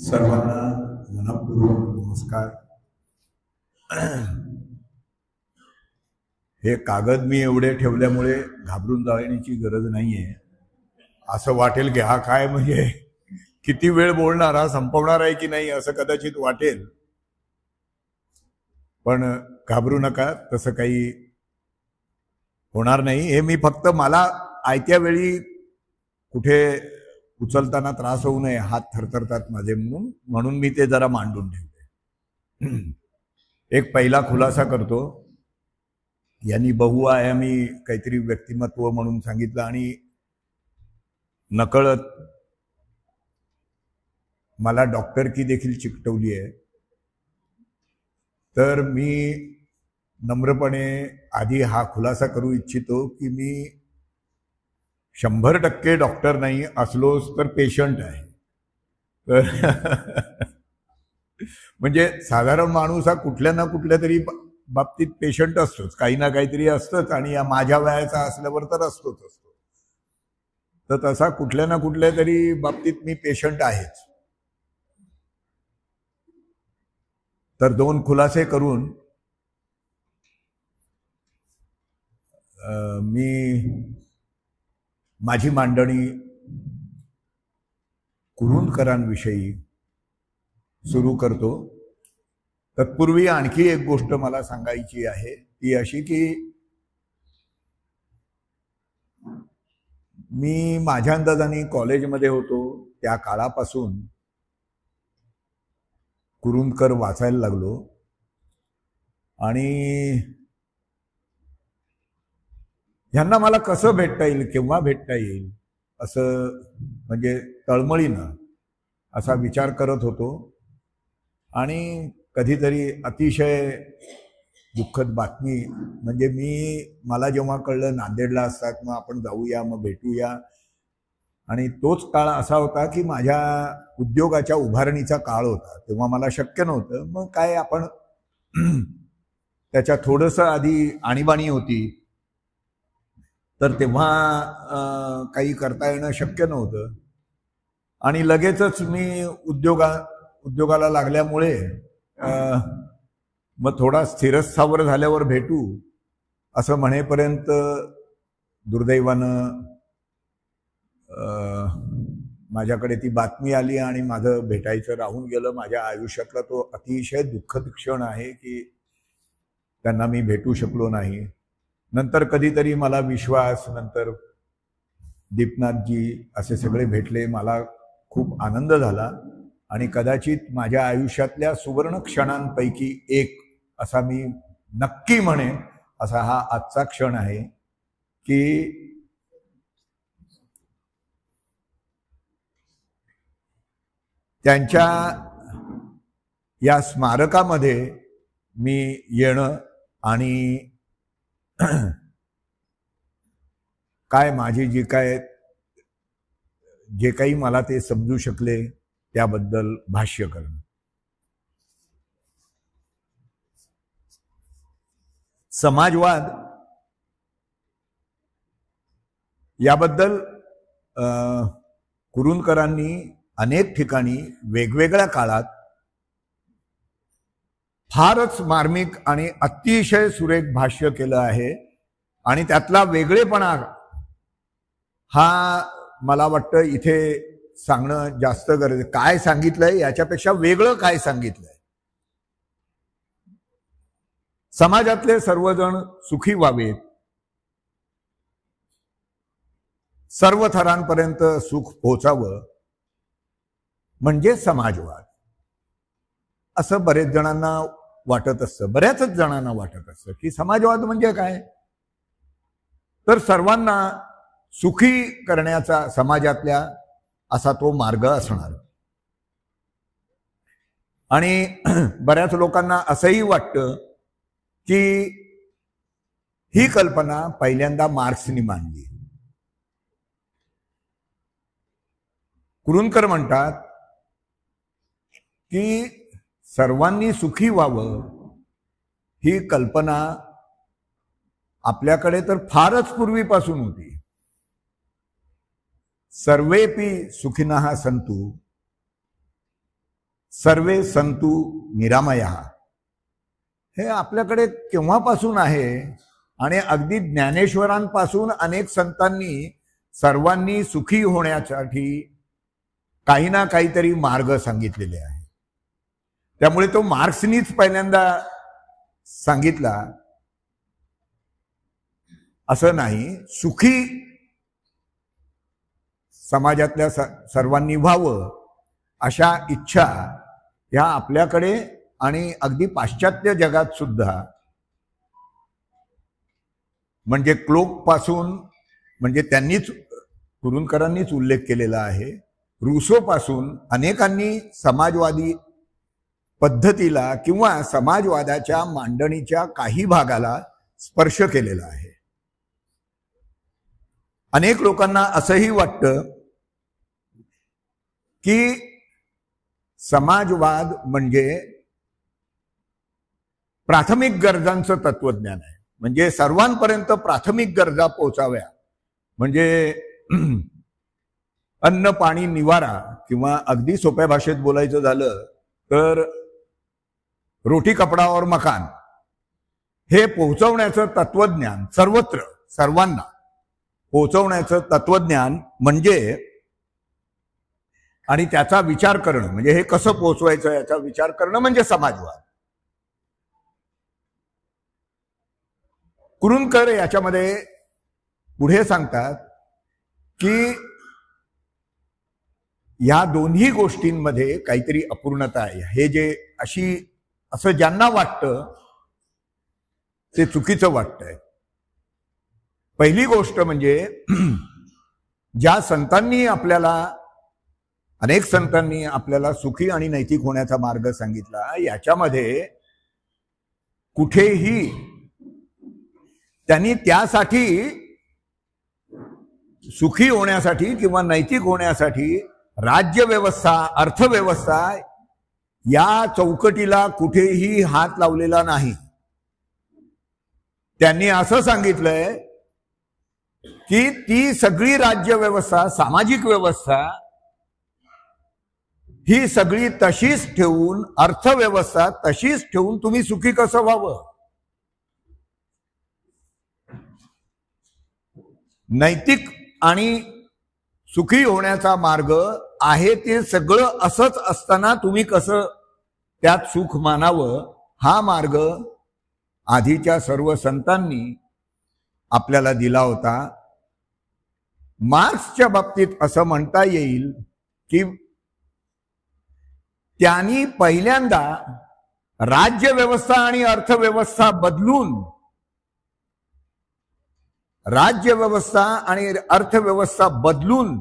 सर्वांना मनपूर्वक नमस्कार. हे कागद मी एवढे ठेवल्यामुळे घाबरून जाण्याची गरज नाहीये. असं वाटेल की हा काय म्हणजे किती वेळ बोलणार, हा संपवणार आहे की नाही असं कदाचित वाटेल, पण घाबरू नका, तसं काही होणार नाही. हे मी फक्त मला आयत्या वेळी कुठे उचलताना त्रास होऊ नये, हात थरथरतात माझे म्हणून मी ते जरा मांडून ठेवले. एक पहिला खुलासा करतो. यांनी बहुआयामी काहीतरी व्यक्तिमत्व म्हणून सांगितलं आणि नकळत मला डॉक्टरकी देखील चिकटवली आहे. तर मी नम्रपणे आधी हा खुलासा करू इच्छितो की मी 100% डॉक्टर नाही, असलोच तर पेशंट आहे. तर म्हणजे साधारण माणूस हा कुठल्या ना कुठल्या तरी बाबतीत पेशंट असतोच, काही ना काहीतरी असतंच, आणि माझ्या वयाचा असल्यावर तर असतोच असतो. तर तसा कुठल्या ना कुठल्या तरी बाबतीत मी पेशंट आहेच. तर दोन खुलासे करून मी माझी मांडणी कुरूंदकरांविषयी सुरू करतो. तत्पूर्वी आणखी एक गोष्ट मला सांगायची आहे, ती अशी की मी माझ्या अंदाजाने कॉलेजमध्ये होतो त्या काळापासून कुरूंदकर वाचायला लागलो. आणि ह्यांना मला कसं भेटता येईल, केव्हा भेटता येईल असं म्हणजे तळमळीनं असा विचार करत होतो. आणि कधीतरी अतिशय दुःखद बातमी म्हणजे मला जेव्हा कळलं नांदेडला असतात, मग आपण जाऊया, मग भेटूया. आणि तोच काळ असा होता की माझ्या उद्योगाच्या उभारणीचा काळ होता, तेव्हा मला शक्य नव्हतं. मग काय आपण त्याच्या थोडंसं आधी आणीबाणी होती, तर तेव्हा काही करता येणं शक्य नव्हतं. आणि लगेचच मी उद्योगाला लागल्यामुळे मग थोडा स्थिरस्थावर झाल्यावर भेटू असं म्हणेपर्यंत दुर्दैवानं माझ्याकडे ती बातमी आली आणि माझं भेटायचं राहून गेलं. माझ्या आयुष्यातला तो अतिशय दुःखद क्षण आहे की त्यांना मी भेटू शकलो नाही. नंतर कधीतरी मला विश्वास, नंतर दीपनाथजी असे सगळे भेटले, मला खूप आनंद झाला. आणि कदाचित माझ्या आयुष्यातल्या सुवर्ण क्षणांपैकी एक असा मी नक्की म्हणेन असा हा आजचा क्षण आहे की त्यांच्या या स्मारकामध्ये मी येणं आणि काय माझी जे काही मला ते समजू शकले त्याबद्दल भाष्य करणं. समाजवाद याबद्दल कुरूंदकरांनी अनेक ठिकाणी वेगवेगळ्या काळात फारच मार्मिक आणि अतिशय सुरेख भाष्य केलं आहे. आणि त्यातला वेगळेपणा हा मला वाटतं इथे सांगणं जास्त गरजेचं. काय सांगितलंय याच्यापेक्षा वेगळं काय सांगितलंय. समाजातले सर्वजण सुखी व्हावेत, सर्व थरांपर्यंत सुख पोहोचावं म्हणजे समाजवाद असं बरेच जणांना वाटत असतं, बऱ्याचच जणांना वाटत असतं की समाजवाद म्हणजे काय, तर सर्वांना सुखी करण्याचा समाजातल्या असा तो मार्ग असणार. आणि बऱ्याच लोकांना असंही वाटतं की ही कल्पना पहिल्यांदा मार्क्सनी मांडली. कुरूंदकर म्हणतात की सर्वांनी सुखी व्हावं ही कल्पना आपल्याकडे तर फारच पूर्वीपासून होती. सर्वेपि सुखिनः सन्तु सर्वे संतु निरामया, हे आपल्याकडे केव्हापासून आहे. आणि अगदी ज्ञानेश्वरांपासून अनेक संतांनी सर्वांनी सुखी होण्यासाठी काही ना काहीतरी मार्ग सांगितलेले आहे. त्यामुळे तो मार्क्सनीच पहिल्यांदा सांगितला असं नाही. सुखी समाजातल्या सर्वांनी व्हावं अशा इच्छा ह्या आपल्याकडे आणि अगदी पाश्चात्य जगात सुद्धा, म्हणजे क्लोक पासून, म्हणजे त्यांनीच कुरूंदकरांनीच उल्लेख केलेला आहे, रुसो पासून अनेकांनी समाजवादी पद्धतीला किंवा समाजवादाच्या मांडणीच्या काही भागाला स्पर्श केलेला आहे. अनेक लोकांना असंही वाटतं की समाजवाद म्हणजे प्राथमिक गरजांचं तत्वज्ञान आहे. म्हणजे सर्वांपर्यंत प्राथमिक गरजा पोहोचाव्या, म्हणजे अन्न पाणी निवारा, किंवा अगदी सोप्या भाषेत बोलायचं झालं तर रोटी कपडा और मकान, हे पोहोचवण्याचं तत्वज्ञान सर्वत्र सर्वांना पोहोचवण्याचं तत्वज्ञान म्हणजे, आणि त्याचा विचार करणं म्हणजे हे कसं पोहोचवायचं याचा विचार करणं म्हणजे समाजवाद. कुरूंदकर याच्यामध्ये पुढे सांगतात की या दोन्ही गोष्टींमध्ये काहीतरी अपूर्णता आहे. हे जे असं ज्यांना वाटतं ते चुकीचं वाटतंय. पहिली गोष्ट म्हणजे ज्या संतांनी अनेक संतांनी आपल्याला सुखी आणि नैतिक होण्याचा मार्ग सांगितला, याच्यामध्ये कुठेही त्यांनी त्यासाठी सुखी होण्यासाठी किंवा नैतिक होण्यासाठी राज्यव्यवस्था, अर्थव्यवस्था या चौकटीला कुठेही हात लावलेला नाही. त्यांनी असं सांगितलंय की ती सगळी राज्यव्यवस्था, सामाजिक व्यवस्था ही सगळी तशीच ठेवून, अर्थव्यवस्था तशीच ठेवून तुम्ही सुखी कसं व्हावं. नैतिक आणि सुखी होण्याचा मार्ग आहे ते सगळं असंच असताना तुम्ही कसं त्यात सुख मानावं, हा मार्ग आधीच्या सर्व संतांनी आपल्याला दिला होता. मार्क्सच्या बाबतीत असं म्हणता येईल की त्यांनी पहिल्यांदा राज्यव्यवस्था आणि अर्थव्यवस्था बदलून, राज्यव्यवस्था आणि अर्थव्यवस्था बदलून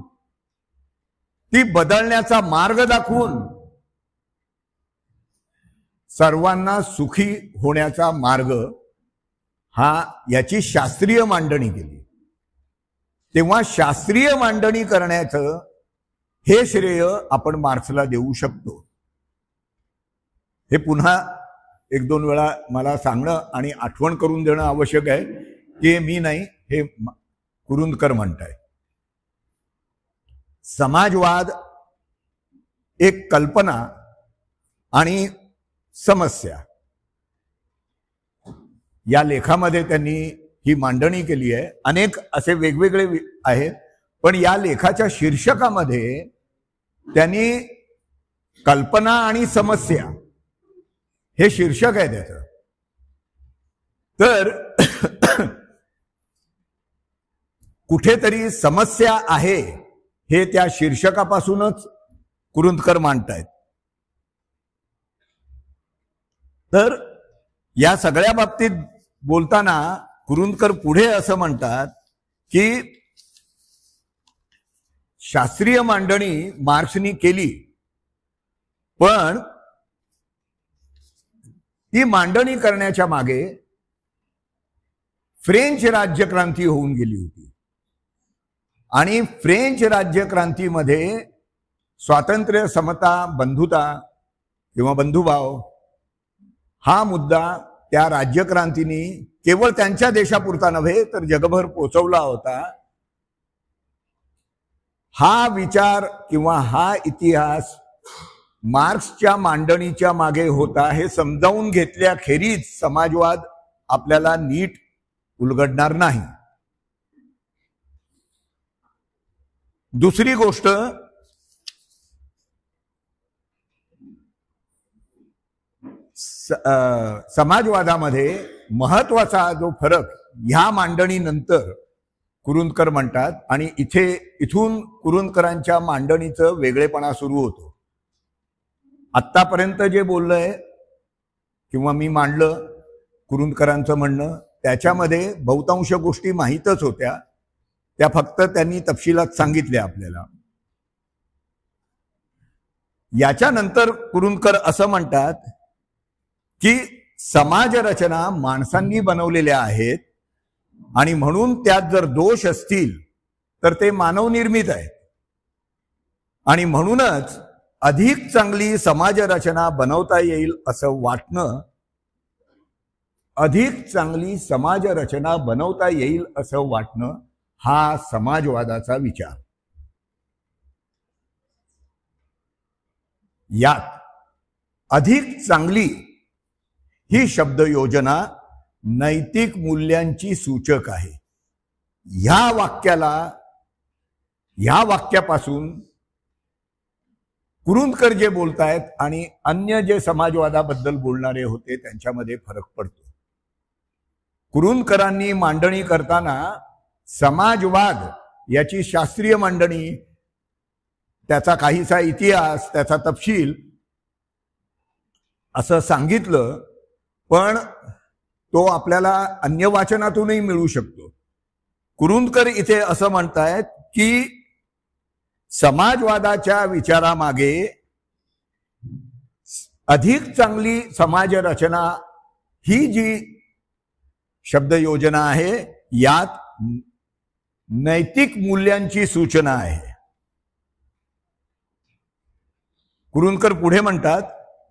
ती बदलण्याचा मार्ग दाखवून सर्वांना सुखी होण्याचा मार्ग याची शास्त्रीय मांडणी केली. तेव्हा शास्त्रीय मांडणी करण्याचं हे श्रेय आपण मार्क्सला देऊ शकतो. हे पुन्हा एक दोन वेळा मला सांगणं आणि आठवण करून देणं आवश्यक आहे की मी नाही, हे कुरूंदकर म्हणताय. समाजवाद एक कल्पना आणि समस्या, या लेखामध्ये त्यांनी ही मांडणी केली आहे. अनेक असे वेगवेगळे आहेत, पण या लेखाच्या शीर्षकामध्ये त्यांनी कल्पना आणि समस्या हे शीर्षक आहे त्याचं. तर कुठेतरी समस्या आहे हे त्या शीर्षकापासूनच कुरूंदकर मांडतायत. तर या सगळ्या बाबतीत बोलताना कुरूंदकर पुढे असं म्हणतात की शास्त्रीय मांडणी मार्क्सनी केली, पण ती मांडणी करण्याच्या मागे फ्रेंच राज्यक्रांती होऊन गेली होती. आणि फ्रेंच राज्यक्रांतीमध्ये स्वातंत्र्य, समता, बंधुता किंवा बंधुभाव हा मुद्दा त्या राज्यक्रांतीने केवळ त्यांच्या देशापुरता नव्हे तर जगभर पोचवला होता. हा विचार किंवा हा इतिहास मार्क्सच्या मांडणीच्या मागे होता हे समजावून घेतल्याखेरीज समाजवाद आपल्याला नीट उलगडणार नाही. दुसरी गोष्ट, समाजवादामध्ये महत्वाचा जो फरक ह्या मांडणीनंतर कुरुंदकर म्हणतात, आणि इथून कुरुंदकरांच्या मांडणीचं वेगळेपणा सुरू होतो. आत्तापर्यंत जे बोललंय किंवा मी मांडलं कुरुंदकरांचं म्हणणं, त्याच्यामध्ये बहुतांश गोष्टी माहीतच होत्या, त्या फक्त त्यांनी तपशिलात सांगितल्या आपल्याला. याच्यानंतर कुरुंदकर असं म्हणतात की समाजरचना माणसांनी बनवलेल्या आहेत आणि म्हणून त्यात जर दोष असतील तर ते मानवनिर्मित आहेत, आणि म्हणूनच अधिक चांगली समाजरचना बनवता येईल असं वाटणं, अधिक चांगली समाजरचना बनवता येईल असं वाटणं हा समाजवादाचा विचार. यात अधिक चांगली ही शब्दयोजना नैतिक मूल्यांची सूचक आहे. ह्या वाक्यापासून कुरुंदकर जे बोलतायत आणि अन्य जे समाजवादाबद्दल बोलणारे होते त्यांच्यामध्ये फरक पडतो. कुरुंदकरांनी मांडणी करताना समाजवाद याची शास्त्रीय मांडणी, त्याचा काहीसा इतिहास, त्याचा तपशील असं सांगितलं, पण तो आपल्याला अन्य वाचनातूनही मिळू शकतो. कुरुंदकर इथे असं म्हणतायत की समाजवादाच्या विचारामागे अधिक चांगली समाजरचना ही जी शब्दयोजना आहे यात नैतिक मूल्यांची सूचना आहे. कुरुंदकर पुढे म्हणतात,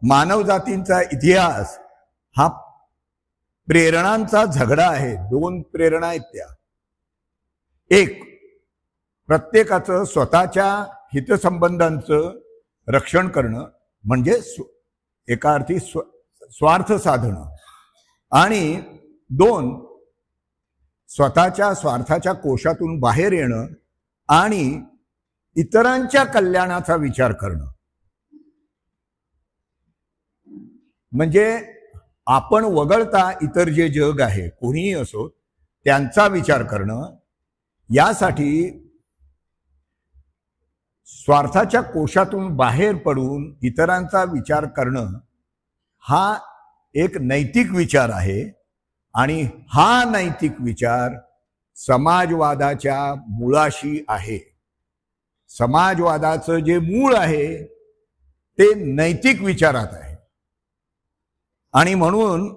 मानवजातींचा इतिहास हा प्रेरणांचा झगडा आहे. दोन प्रेरणा आहेत त्या. एक, प्रत्येकाचं स्वतःच्या हितसंबंधांचं रक्षण करणं म्हणजे एका अर्थी स्वार्थ साधणं, आणि दोन, स्वतःच्या स्वार्थाच्या कोशातून बाहेर येणं आणि इतरांच्या कल्याणाचा विचार करणं. म्हणजे आपण वगळता इतर जे जग आहे, कोणीही असो, त्यांचा विचार करणं. यासाठी स्वार्थाच्या कोशातून बाहेर पडून इतरांचा विचार करणं हा एक नैतिक विचार आहे, आणि हा नैतिक विचार समाजवादाच्या मुळाशी आहे. समाजवादाचं जे मूळ आहे ते नैतिक विचारात आहे, आणि म्हणून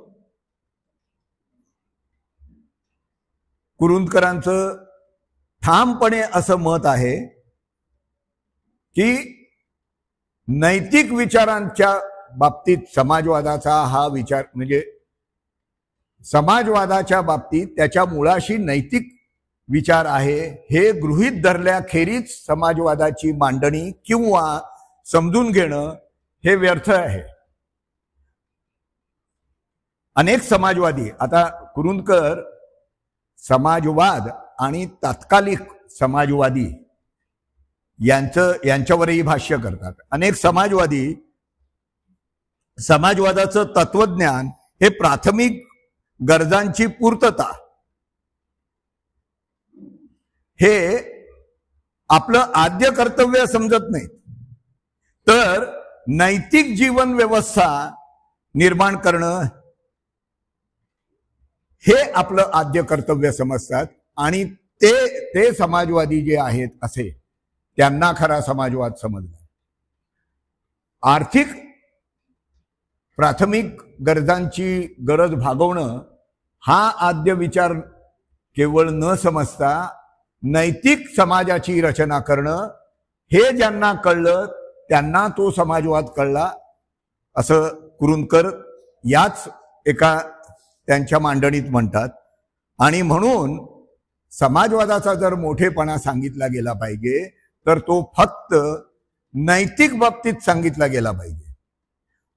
कुरुंदकरांचं ठामपणे असं मत आहे की नैतिक विचारांच्या बाबतीत समाजवादाचा हा विचार, म्हणजे समाजवादाच्या बाबतीत त्याच्या मुळाशी नैतिक विचार आहे हे गृहीत धरल्याखेरीज समाजवादाची मांडणी किंवा समजून घेणं हे व्यर्थ आहे. अनेक समाजवादी, आता कुरुंदकर समाजवाद आणि तात्कालिक समाजवादी यांच्यावरही भाष्य करतात. अनेक समाजवादी समाजवादाचं तत्वज्ञान हे प्राथमिक गरजांची पूर्तता हे आपलं आद्य कर्तव्य समजत नाही, तर नैतिक जीवन व्यवस्था निर्माण करणं हे आपलं आद्य कर्तव्य समजतात, आणि ते समाजवादी जे आहेत असे त्यांना खरा समाजवाद समजला. आर्थिक प्राथमिक गरजांची गरज भागवणं हा आद्य विचार केवळ न समजता नैतिक समाजाची रचना करणं हे ज्यांना कळलं त्यांना तो समाजवाद कळला, असं कुरुंदकर याच एका त्यांच्या मांडणीत म्हणतात. आणि म्हणून समाजवादाचा जर मोठेपणा सांगितला गेला पाहिजे तर तो फक्त नैतिक बाबतीत सांगितला गेला पाहिजे.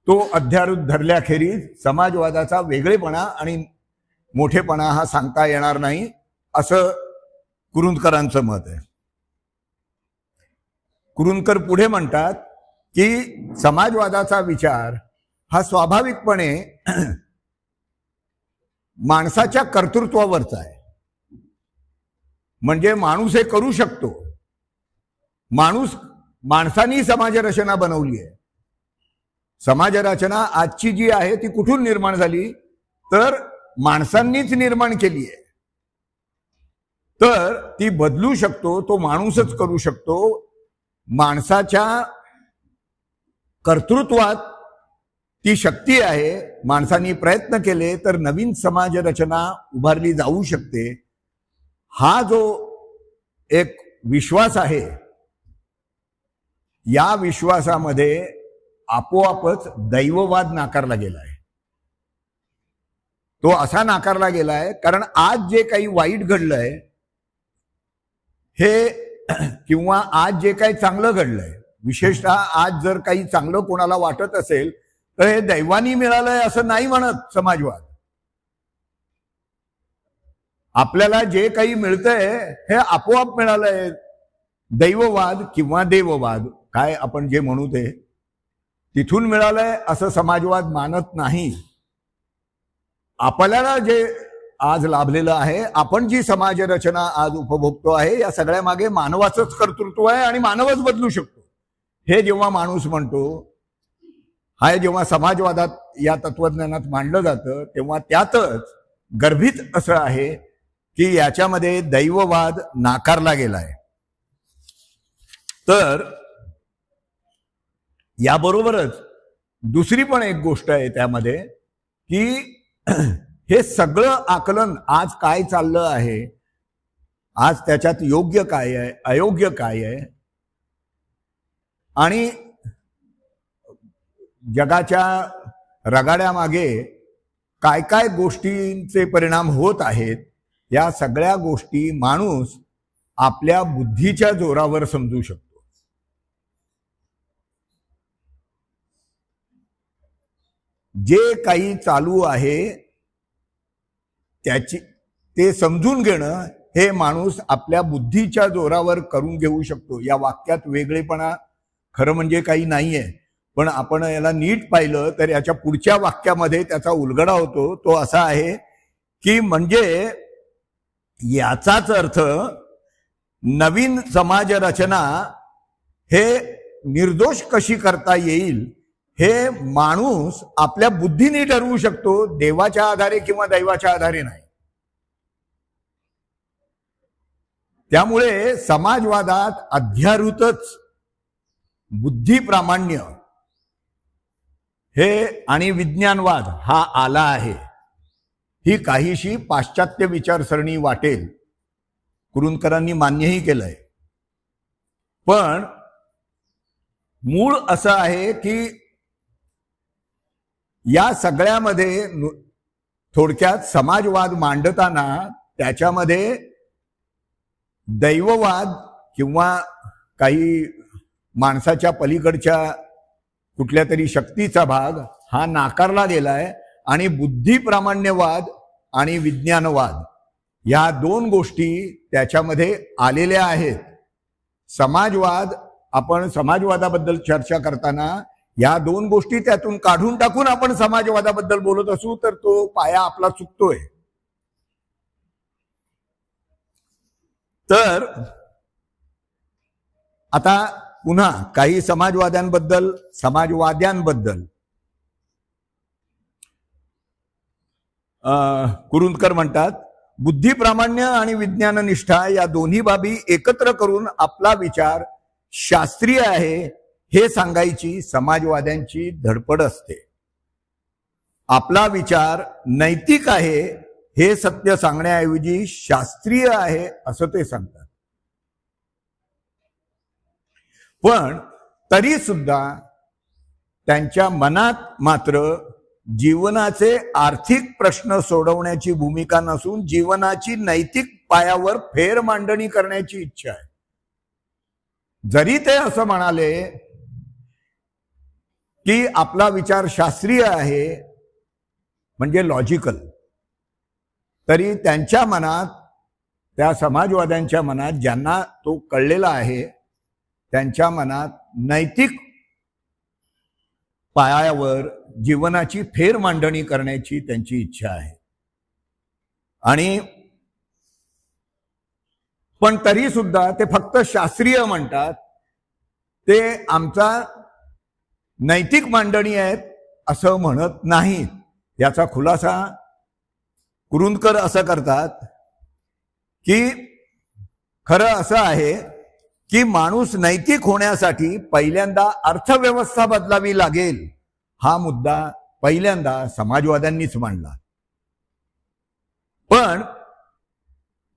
तो अध्यारूढ धरल्याखेरीज समाजवादाचा वेगळेपणा आणि मोठेपणा हा सांगता येणार नाही, असं कुरुंदकरांचं मत आहे. कुरुंदकर पुढे म्हणतात की समाजवादाचा विचार हा स्वाभाविकपणे माणसाच्या कर्तृत्वावरचा आहे. म्हणजे माणूस हे करू शकतो. माणसांनी समाजरचना बनवली आहे. समाजरचना आजची जी आहे ती कुठून निर्माण झाली, तर माणसांनीच निर्माण केली आहे. तर ती बदलू शकतो तो माणूसच करू शकतो. माणसाच्या कर्तृत्वात ती शक्ती आहे. माणसांनी प्रयत्न केले तर नवीन समाजरचना उभारली जाऊ शकते. हा जो एक विश्वास आहे, या विश्वासामध्ये आपोआपच दैववाद नाकारला गेलाय. तो असा नाकारला गेलाय कारण आज जे काही वाईट घडलंय हे किंवा आज जे काही चांगलं घडलंय, विशेषतः आज जर काही चांगलं कोणाला वाटत असेल तर हे दैवानी मिळालंय असं नाही म्हणत समाजवाद. आपल्याला जे काही मिळतंय हे आपोआप मिळालंय. दैववाद किंवा देववाद काय आपण जे म्हणू ते तिथून मिळालंय असं समाजवाद मानत नाही. आपल्याला जे आज लाभलेलं आहे, आपण जी समाजरचना आज उपभोगतो आहे, या सगळ्या मागे मानवाचंच कर्तृत्व आहे आणि मानवच बदलू शकतो हे जेव्हा माणूस म्हणतो, हा जेव्हा समाजवादात या तत्वज्ञानात मांडलं जातं, तेव्हा त्यातच गर्भित असं आहे की याच्यामध्ये दैववाद नाकारला गेलाय. तर याबरोबरच दुसरी पण एक गोष्ट आहे त्यामध्ये की हे सगळं आकलन आज काय चाललं आहे, आज त्याच्यात योग्य काय आहे, अयोग्य काय आहे, आणि जगाच्या रगाड्यामागे काय काय गोष्टींचे परिणाम होत आहेत, या सगळ्या गोष्टी माणूस आपल्या बुद्धीच्या जोरावर समजू शकतो. जे काही चालू आहे ते समजून घेणं हे माणूस आपल्या बुद्धीच्या जोरावर करून घेऊ शकतो. या वाक्यात वेगळेपणा खरं म्हणजे काही नाहीये, पण आपण याला नीट पाहिलं तर याच्या पुढच्या वाक्यामध्ये त्याचा उलगडा होतो. तो असा आहे की म्हणजे याचाच अर्थ नवीन समाजरचना हे निर्दोष कशी करता येईल हे माणूस आपल्या बुद्धीने ठरवू शकतो, देवाच्या आधारे किंवा दैवाच्या आधारे नाही. त्यामुळे समाजवादात अध्यारूतच बुद्धिप्रामाण्य हे आणि विज्ञानवाद हा आला आहे. ही काहीशी पाश्चात्य विचारसरणी वाटेल, कुरुंदकरांनी मान्यही केलंय. पण मूळ असं आहे की या सगळ्यामध्ये थोडक्यात समाजवाद मांडताना त्याच्यामध्ये दैववाद किंवा काही माणसाच्या पलीकडच्या कुठल्या तरी शक्तीचा भाग हा नाकारला गेलाय आणि बुद्धिप्रामाण्यवाद आणि विज्ञानवाद या दोन गोष्टी त्याच्यामध्ये आलेल्या आहेत. समाजवाद, आपण समाजवादाबद्दल चर्चा करताना या दोन गोष्टी त्यातून काढून टाकून आपण समाजवादाबद्दल बोलत असू तर तो पाया आपला चुकतोय. तर आता पुन्हा काही समाजवाद्यांबद्दल कुरुंदकर म्हणतात, बुद्धिप्रामाण्य आणि विज्ञाननिष्ठा या दोन्ही बाबी एकत्र करून आपला विचार शास्त्रीय आहे हे सांगायची समाजवाद्यांची धडपड असते. आपला विचार नैतिक आहे हे सत्य सांगण्याऐवजी शास्त्रीय आहे असं ते सांगतात. पण तरी सुद्धा त्यांच्या मनात मात्र जीवनाचे आर्थिक प्रश्न सोडवण्याची भूमिका नसून जीवनाची नैतिक पायावर फेर मांडणी करण्याची इच्छा आहे. जरी ते असं म्हणाले की आपला विचार शास्त्रीय आहे म्हणजे लॉजिकल, तरी त्यांच्या मनात, त्या समाजवाद्यांच्या मनात, ज्यांना तो कळलेला आहे, त्यांच्या मनात नैतिक पायावर जीवनाची फेर मांडणी करण्याची त्यांची इच्छा आहे. आणि पण तरी सुद्धा ते फक्त शास्त्रीय म्हणतात, ते आमचा नैतिक मांडणी आहेत असं म्हणत नाहीत. याचा खुलासा कुरुंदकर असं करतात की खरं असं आहे की माणूस नैतिक होण्यासाठी पहिल्यांदा अर्थव्यवस्था बदलावी लागेल, हा मुद्दा पहिल्यांदा समाजवाद्यांनीच मांडला. पण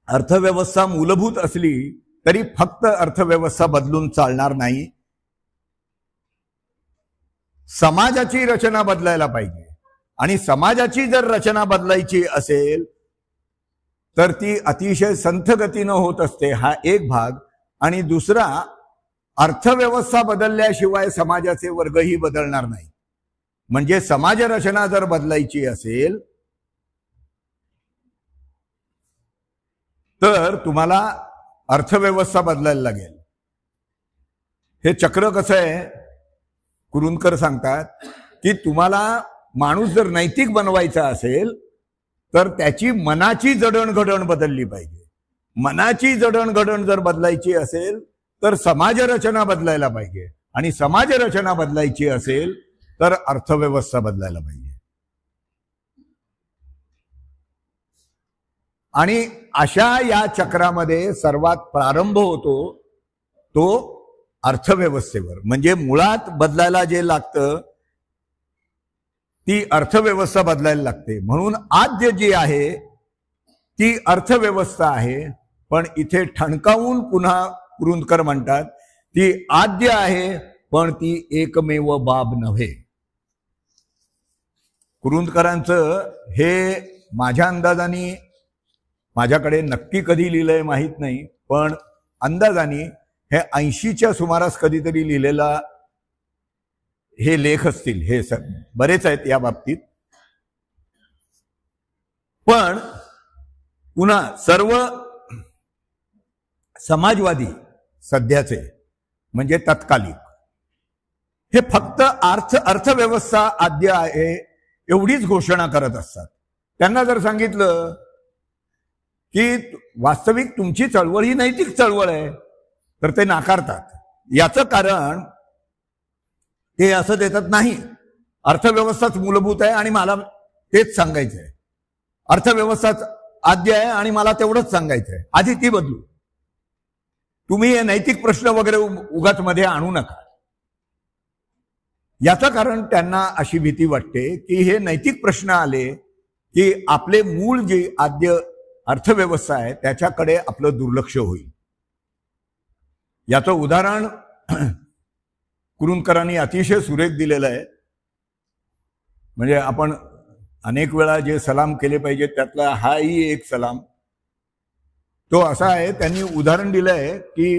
अर्थव्यवस्था मूलभूत असली तरी फक्त अर्थव्यवस्था बदलून चालणार नाही. समाजाची रचना बदलायला पाहिजे, आणि समाजाची जर रचना बदलायची असेल तर ती अतिशय संथ गतीनं होत असते, हा एक भाग. आणि दुसरा, अर्थव्यवस्था बदलल्याशिवाय समाजाचे वर्गही बदलणार नाही. म्हणजे समाज रचना जर बदलायची असेल तर तुम्हाला अर्थव्यवस्था बदलायला लागेल. हे चक्र कसं आहे, कुरुंदकर सांगतात की तुम्हाला माणूस जर नैतिक बनवायचा असेल तर त्याची मनाची जडणघडण बदलली पाहिजे. मनाची जडणघडण जर बदलायची असेल तर समाजरचना बदलायला पाहिजे, आणि समाजरचना बदलायची असेल तर अर्थव्यवस्था बदलायला पाहिजे. आणि अशा या चक्रामध्ये सर्वात प्रारंभ होतो तो अर्थव्यवस्थेवर. म्हणजे मुळात बदलायला जे लागतं ती अर्थव्यवस्था बदलायला लागते. म्हणून आद्य जी आहे ती अर्थव्यवस्था आहे. पण इथे ठणकावून पुन्हा कुरुंदकर म्हणतात ती आद्य आहे, पण ती एकमेव बाब नव्हे. कुरुंदकरांचं हे माझ्या अंदाजाने, माझ्याकडे नक्की कधी लिहिलंय माहीत नाही, पण अंदाजाने हे 80च्या सुमारास कधीतरी लिहिलेला हे लेख असतील. हे बरेच आहेत या बाबतीत. पण पुन्हा सर्व समाजवादी सध्याचे म्हणजे तत्कालिक हे फक्त अर्थव्यवस्था आद्य आहे एवढीच घोषणा करत असतात. त्यांना जर सांगितलं की वास्तविक तुमची चळवळ ही नैतिक चळवळ आहे तर ते नाकारतात. याचं कारण ते असं देतात, नाही अर्थव्यवस्थाच मूलभूत आहे आणि मला तेच सांगायचं आहे, अर्थव्यवस्थाच आद्य आहे आणि मला तेवढंच सांगायचं आहे, आधी ती बदलू. तुम्ही हे नैतिक प्रश्न वगैरे उगाच मध्ये आणू नका. याचं कारण त्यांना अशी भीती वाटते की हे नैतिक प्रश्न आले की आपले मूळ जे आद्य अर्थव्यवस्था आहे त्याच्याकडे आपलं दुर्लक्ष होईल. याचं उदाहरण कुरुंदकरांनी अतिशय सुरेख दिलेलं आहे. म्हणजे आपण अनेक वेळा जे सलाम केले पाहिजे त्यातला हाही एक सलाम. तो असा आहे, त्यांनी उदाहरण दिलंय की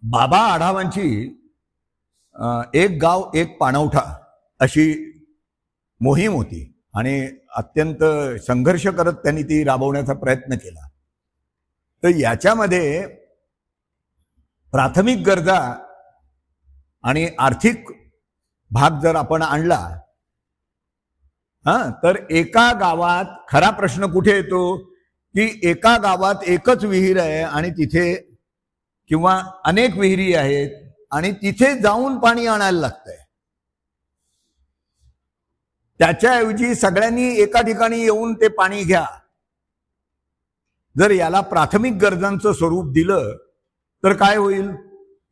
बाबा आढावांची एक गाव एक पाणवठा अशी मोहीम होती आणि अत्यंत संघर्ष करत त्यांनी ती राबवण्याचा प्रयत्न केला. तर याच्यामध्ये प्राथमिक गरजा आणि आर्थिक भाग जर आपण आणला तर एका गावात खरा प्रश्न कुठे येतो की एका गावात एकच विहीर आहे आणि तिथे किंवा अनेक विहिरी आहेत आणि तिथे जाऊन पाणी आणायला लागतंय. त्याच्याऐवजी सगळ्यांनी एका ठिकाणी येऊन ते पाणी घ्या. जर याला प्राथमिक गरजांचं स्वरूप दिलं तर काय होईल?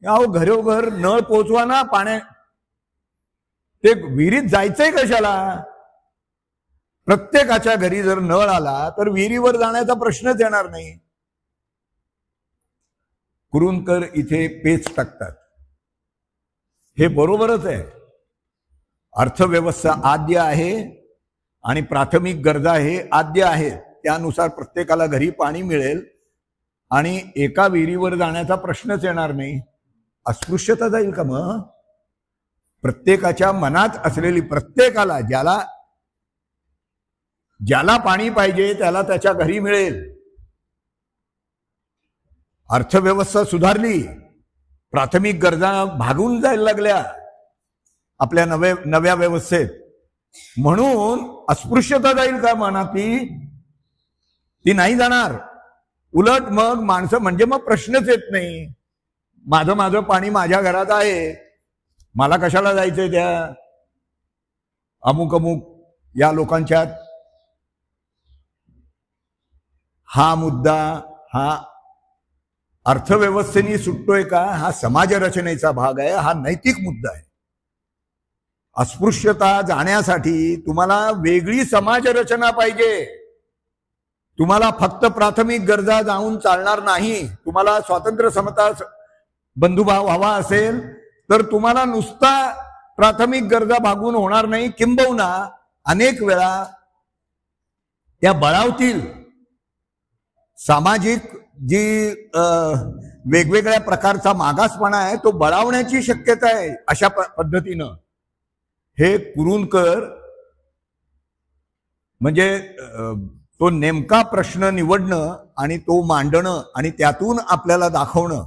अहो घरोघर नळ पोचवा ना पाण्या, ते विहिरीत जायचंय कशाला? प्रत्येकाच्या घरी जर नळ आला तर विहिरीवर जाण्याचा प्रश्नच येणार नाही. कुरुंदकर इथे पेच टाकतात. हे बरोबरच आहे. अर्थव्यवस्था आद्य आहे आणि प्राथमिक गरजा हे आद्य आहेत. त्यानुसार प्रत्येकाला घरी पाणी मिळेल आणि एका विहिरीवर जाण्याचा प्रश्नच येणार नाही. अस्पृश्यता जाईल का मग? प्रत्येकाच्या मनात असलेली, प्रत्येकाला ज्याला पाणी पाहिजे त्याला त्याच्या घरी मिळेल. अर्थव्यवस्था सुधारली, प्राथमिक गरजा भागून जायला लागल्या आपल्या नव्या व्यवस्थेत. म्हणून अस्पृश्यता जाईल का मनातली? ती नाही जाणार. उलट मग माणसं, म्हणजे मग प्रश्नच येत नाही. माझं पाणी माझ्या घरात आहे, मला कशाला जायचंय त्या अमुक या लोकांच्यात. हा मुद्दा हा अर्थव्यवस्थेने सुटतोय का? हा समाजरचनेचा भाग आहे, हा नैतिक मुद्दा आहे. अस्पृश्यता जाण्यासाठी तुम्हाला वेगळी समाजरचना पाहिजे. तुम्हाला फक्त प्राथमिक गरजा जाऊन चालणार नाही. तुम्हाला स्वातंत्र्य, समता, बंधुभाव हवा असेल तर तुम्हाला नुसता प्राथमिक गरजा भागून होणार नाही. किंबहुना अनेक वेळा त्या बळावतील सामाजिक जी वेगवेगळ्या प्रकारचा मागासपणा आहे तो बळावण्याची शक्यता आहे. अशा पद्धतीनं हे कुरूंदकर म्हणजे तो नेमका प्रश्न निवडणं आणि तो मांडणं आणि त्यातून आपल्याला दाखवणं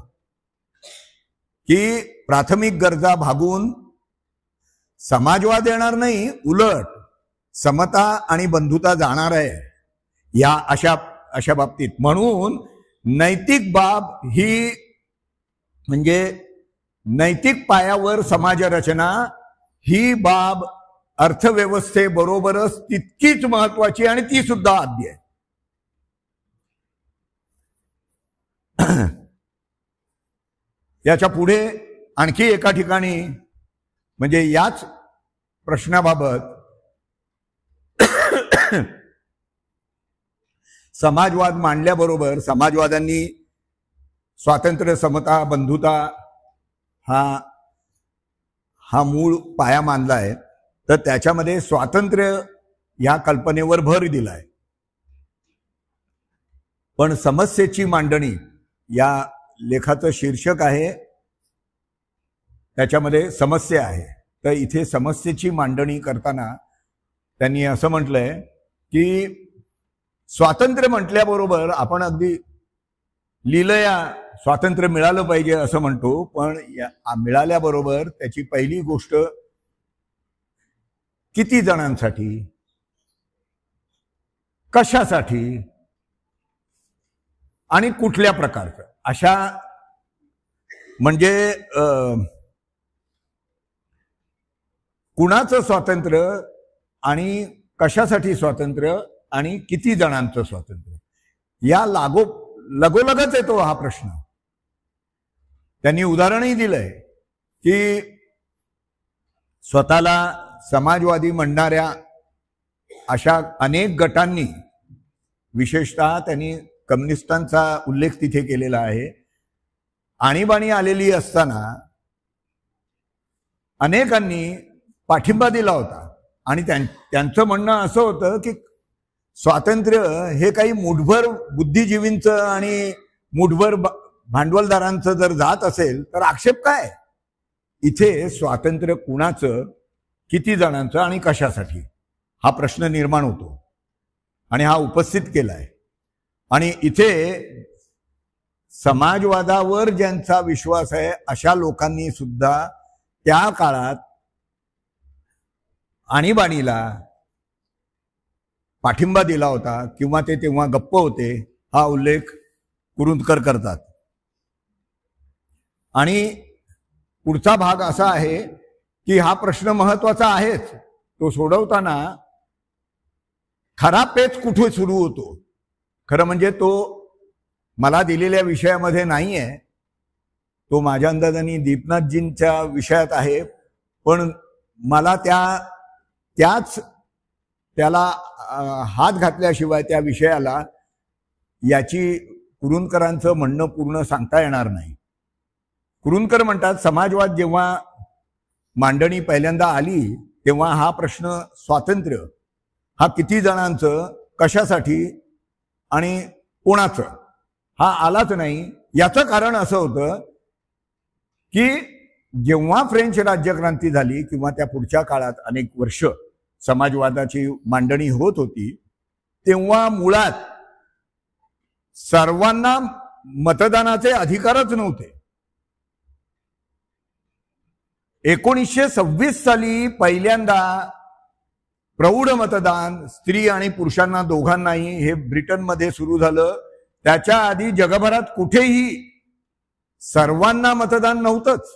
की प्राथमिक गरजा भागून समाजवाद येणार नाही, उलट समता आणि बंधुता जाणार आहे या अशा बाबतीत. म्हणून नैतिक बाब ही म्हणजे नैतिक पायावर समाजरचना ही बाब अर्थव्यवस्थेबरोबरच तितकीच महत्वाची आणि ती सुद्धा आद्य आहे. याच्या पुढे आणखी एका ठिकाणी म्हणजे याच प्रश्नाबाबत समाजवाद मांडल्याबरोबर समाजवाद्यांनी स्वातंत्र्य, समता, बंधुता हा मूळ पाया मानला आहे. तर त्याच्यामध्ये स्वातंत्र्य या कल्पनेवर भर दिलाय. पण समस्येची मांडणी या लेखाचं शीर्षक आहे, त्याच्यामध्ये समस्या आहे. तर इथे समस्येची मांडणी करताना त्यांनी असं म्हटलंय की स्वातंत्र्य म्हटल्याबरोबर आपण अगदी लिहिलंया स्वातंत्र्य मिळालं पाहिजे असं म्हणतो, पण मिळाल्याबरोबर त्याची पहिली गोष्ट किती जणांसाठी, कशासाठी आणि कुठल्या प्रकारचं, अशा म्हणजे कुणाचं स्वातंत्र्य आणि कशासाठी स्वातंत्र्य आणि किती जणांचं स्वातंत्र्य, या लगोलगच येतो हा प्रश्न. त्यांनी उदाहरणही दिलंय की स्वतःला समाजवादी म्हणणाऱ्या अशा अनेक गटांनी, विशेषतः त्यांनी कम्युनिस्टांचा उल्लेख तिथे केलेला आहे, आणीबाणी आलेली असताना अनेकांनी पाठिंबा दिला होता. आणि त्यांचं म्हणणं असं होतं की स्वातंत्र्य हे काही मुठभर बुद्धिजीवींचं आणि मुठभर भांडवलदारांचं जर जात असेल तर आक्षेप काय. इथे स्वातंत्र्य कुणाचं, किती जणांचं आणि कशासाठी हा प्रश्न निर्माण होतो आणि हा उपस्थित केलाय. आणि इथे समाजवादावर ज्यांचा विश्वास आहे अशा लोकांनी सुद्धा त्या काळात आणीबाणीला पाठिंबा दिला होता किंवा ते तेव्हा गप्प होते, हा उल्लेख कुरूंदकर करतात. आणि पुढचा भाग असा आहे की हा प्रश्न महत्वाचा आहेच, तो सोडवताना खरा पेच कुठे सुरू होतो. खरं म्हणजे तो मला दिलेल्या विषयामध्ये नाही आहे, तो माझ्या अंदाजाने दीपनाथजींच्या विषयात आहे. पण मला त्याला हात घातल्याशिवाय त्या विषयाला याची कुरूंदकरांचं म्हणणं पूर्ण सांगता येणार नाही. कुरूंदकर म्हणतात समाजवाद जेव्हा मांडणी पहिल्यांदा आली तेव्हा हा प्रश्न स्वातंत्र्य हा किती जणांचं, कशासाठी आणि कोणाचं हा आलाच नाही. याचं कारण असं होतं की जेव्हा फ्रेंच राज्यक्रांती झाली किंवा त्या पुढच्या काळात अनेक वर्ष समाजवादाची मांडणी होत होती, तेव्हा मुळात सर्वांना मतदानाचे अधिकारच नव्हते. 1926 साली पहिल्यांदा प्रौढ मतदान स्त्री आणि पुरुषांना दोघांनाही हे ब्रिटनमध्ये सुरू झालं. त्याच्या आधी जगभरात कुठेही सर्वांना मतदान नव्हतंच.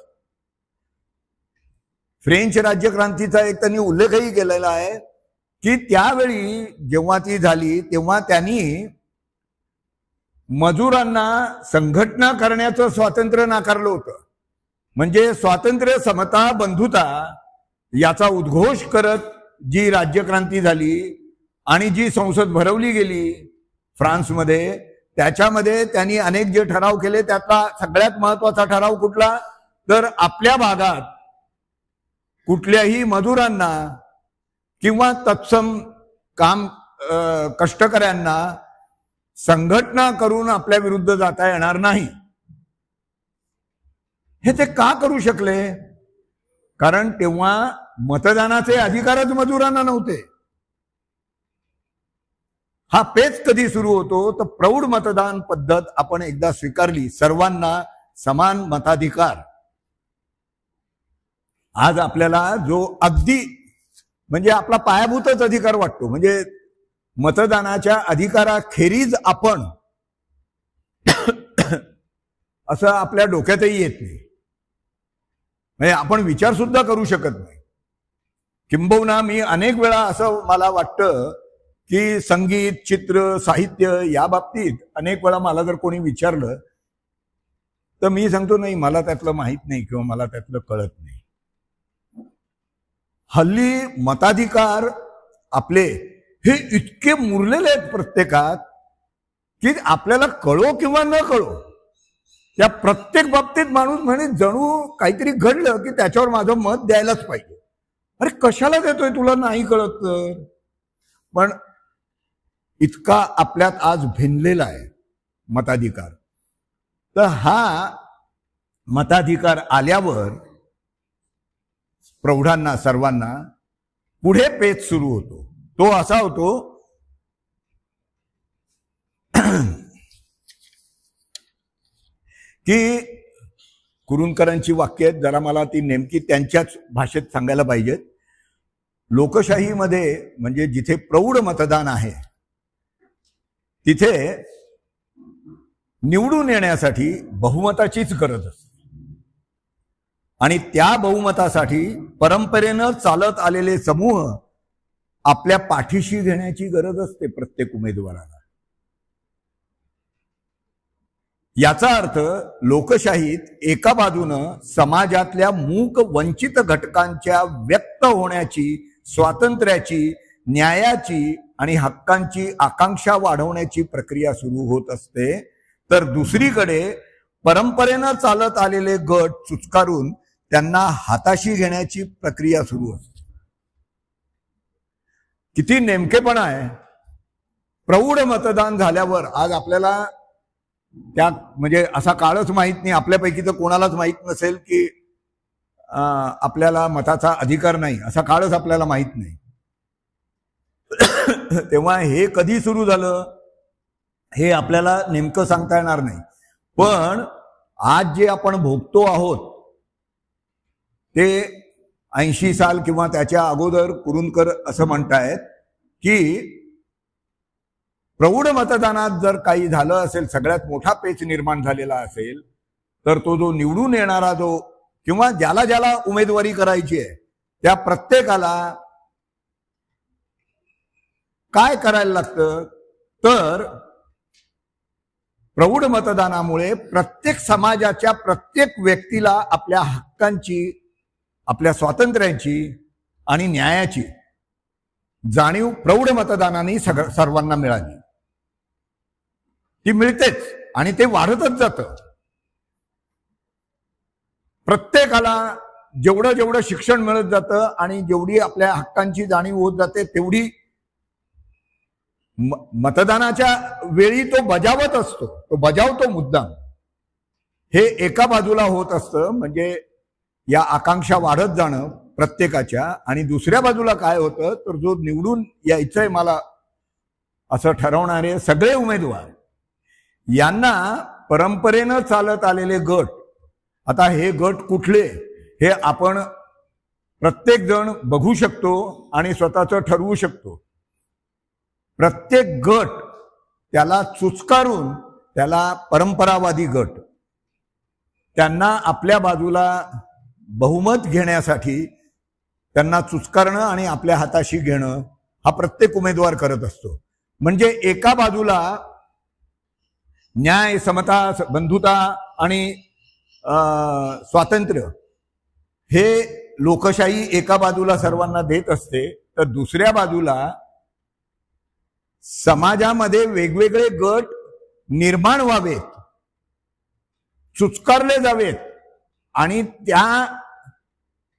फ्रेंच राज्यक्रांतीचा एक त्यांनी उल्लेखही केलेला आहे की त्यावेळी जेव्हा ती झाली तेव्हा त्यांनी मजुरांना संघटना करण्याचं स्वातंत्र्य नाकारलं होतं. म्हणजे स्वातंत्र्य, समता, बंधुता याचा उद्घोष करत जी राज्यक्रांती झाली आणि जी संसद भरवली गेली फ्रान्समध्ये, त्याच्यामध्ये त्यांनी अनेक जे ठराव केले त्यातला सगळ्यात महत्वाचा ठराव कुठला, तर आपल्या भागात कुठल्याही मजुरांना किंवा तत्सम काम कष्टकऱ्यांना संघटना करून आपल्या विरुद्ध जाता येणार नाही. हे ते का करू शकले? कारण तेव्हा मतदानाचे अधिकारच मजुरांना नव्हते. हा पेच कधी सुरू होतो तर प्रौढ मतदान पद्धत आपण एकदा स्वीकारली, सर्वांना समान मताधिकार. आज आपल्याला जो अगदी म्हणजे आपला पायाभूतच अधिकार वाटतो, म्हणजे मतदानाच्या अधिकाराखेरीज आपण असं आपल्या डोक्यातही येत नाही. म्हणजे आपण विचार सुद्धा करू शकत नाही. किंबहुना मी अनेक वेळा असं मला वाटतं की संगीत, चित्र, साहित्य या बाबतीत अनेक वेळा मला जर कोणी विचारलं तर मी सांगतो नाही, मला त्यातलं माहित नाही किंवा मला त्यातलं कळत नाही. हल्ली मताधिकार आपले हे इतके मुरलेले आहेत प्रत्येकात की आपल्याला कळो किंवा न कळो त्या प्रत्येक बाबतीत माणूस म्हणे जणू काहीतरी घडलं की त्याच्यावर माझं मत द्यायलाच पाहिजे. अरे कशाला देतोय, तुला नाही कळत तर? पण इतका आपल्यात आज भिनलेला आहे मताधिकार. तर हा मताधिकार आल्यावर प्रौढांना सर्वांना पुढे पेच सुरू होतो. तो असा होतो की कुरूंकरांची वाक्य आहेत, जरा मला ती नेमकी त्यांच्याच भाषेत सांगायला पाहिजेत. लोकशाहीमध्ये म्हणजे जिथे प्रौढ मतदान आहे तिथे निवडून येण्यासाठी बहुमताचीच गरज असते आणि त्या बहुमतासाठी परंपरेनं चालत आलेले समूह आपल्या पाठीशी घेण्याची गरज असते प्रत्येक उमेदवाराला. याचा अर्थ लोकशाहीत एका बाजूनं समाजातल्या मूक वंचित घटकांच्या व्यक्त होण्याची, स्वातंत्र्याची, न्यायाची आणि हक्कांची आकांक्षा वाढवण्याची प्रक्रिया सुरू होत असते, तर दुसरीकडे परंपरेनं चालत आलेले गट चुचकारून त्यांना हाताशी घेण्याची प्रक्रिया सुरू असते. किती नेमकेपणा आहे. प्रौढ मतदान झाल्यावर आज आपल्याला त्या म्हणजे असा काळच माहित नाही, आपल्यापैकी तर कोणालाच माहित नसेल की आपल्याला मताचा अधिकार नाही, असा काळच आपल्याला माहित नाही. तेव्हा हे कधी सुरू झालं हे आपल्याला नेमकं सांगता येणार नाही. पण आज जे आपण भोगतो आहोत ते 80 साल किंवा त्याच्या अगोदर कुरूंकर असं म्हणतायत की प्रौढ मतदानात जर काही झालं असेल, सगळ्यात मोठा पेच निर्माण झालेला असेल, तर तो जो निवडून येणारा जो किंवा ज्याला ज्याला उमेदवारी करायची आहे त्या प्रत्येकाला काय करायला लागतं, तर प्रौढ मतदानामुळे प्रत्येक समाजाच्या प्रत्येक व्यक्तीला आपल्या हक्कांची, आपल्या स्वातंत्र्याची आणि न्यायाची जाणीव प्रौढ मतदानाने सर्वांना मिळाली. ती मिळतेच आणि ते वाढतच जातं. प्रत्येकाला जेवढं जेवढं शिक्षण मिळत जातं आणि जेवढी आपल्या हक्कांची जाणीव होत जाते तेवढी मतदानाच्या वेळी तो बजावत असतो, तो बजावतो मुद्दाम. हे एका बाजूला होत असतं. म्हणजे या आकांक्षा वाढत जाणं प्रत्येकाच्या, आणि दुसऱ्या बाजूला काय होतं तर जो निवडून यायचंय मला असं ठरवणारे सगळे उमेदवार यांना परंपरेनं चालत आलेले गट, आता हे गट कुठले हे आपण प्रत्येक जण बघू शकतो आणि स्वतःचं ठरवू शकतो. प्रत्येक गट त्याला चुचकारून त्याला परंपरावादी गट, त्यांना आपल्या बाजूला बहुमत घेण्यासाठी त्यांना चुचकारणं आणि आपल्या हाताशी घेणं हा प्रत्येक उमेदवार करत असतो. म्हणजे एका बाजूला न्याय, समता, बंधुता आणि स्वातंत्र्य हे लोकशाही एका बाजूला सर्वांना देत असते, तर दुसऱ्या बाजूला समाजामध्ये वेगवेगळे गट निर्माण व्हावेत, चुचकारले जावेत आणि त्या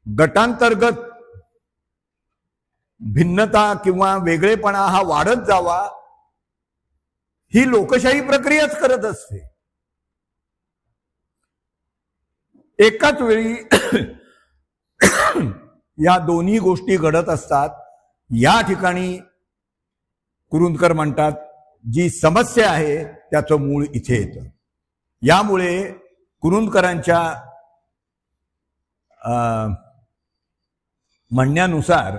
गटांतर्गत भिन्नता किंवा वेगळेपणा हा वाढत जावा, ही लोकशाही प्रक्रियाच करत असते. एकाच वेळी या दोन्ही गोष्टी घडत असतात. या ठिकाणी कुरुंदकर म्हणतात जी समस्या आहे त्याचं मूळ इथे येतं. यामुळे कुरुंदकरांच्या म्हणण्यानुसार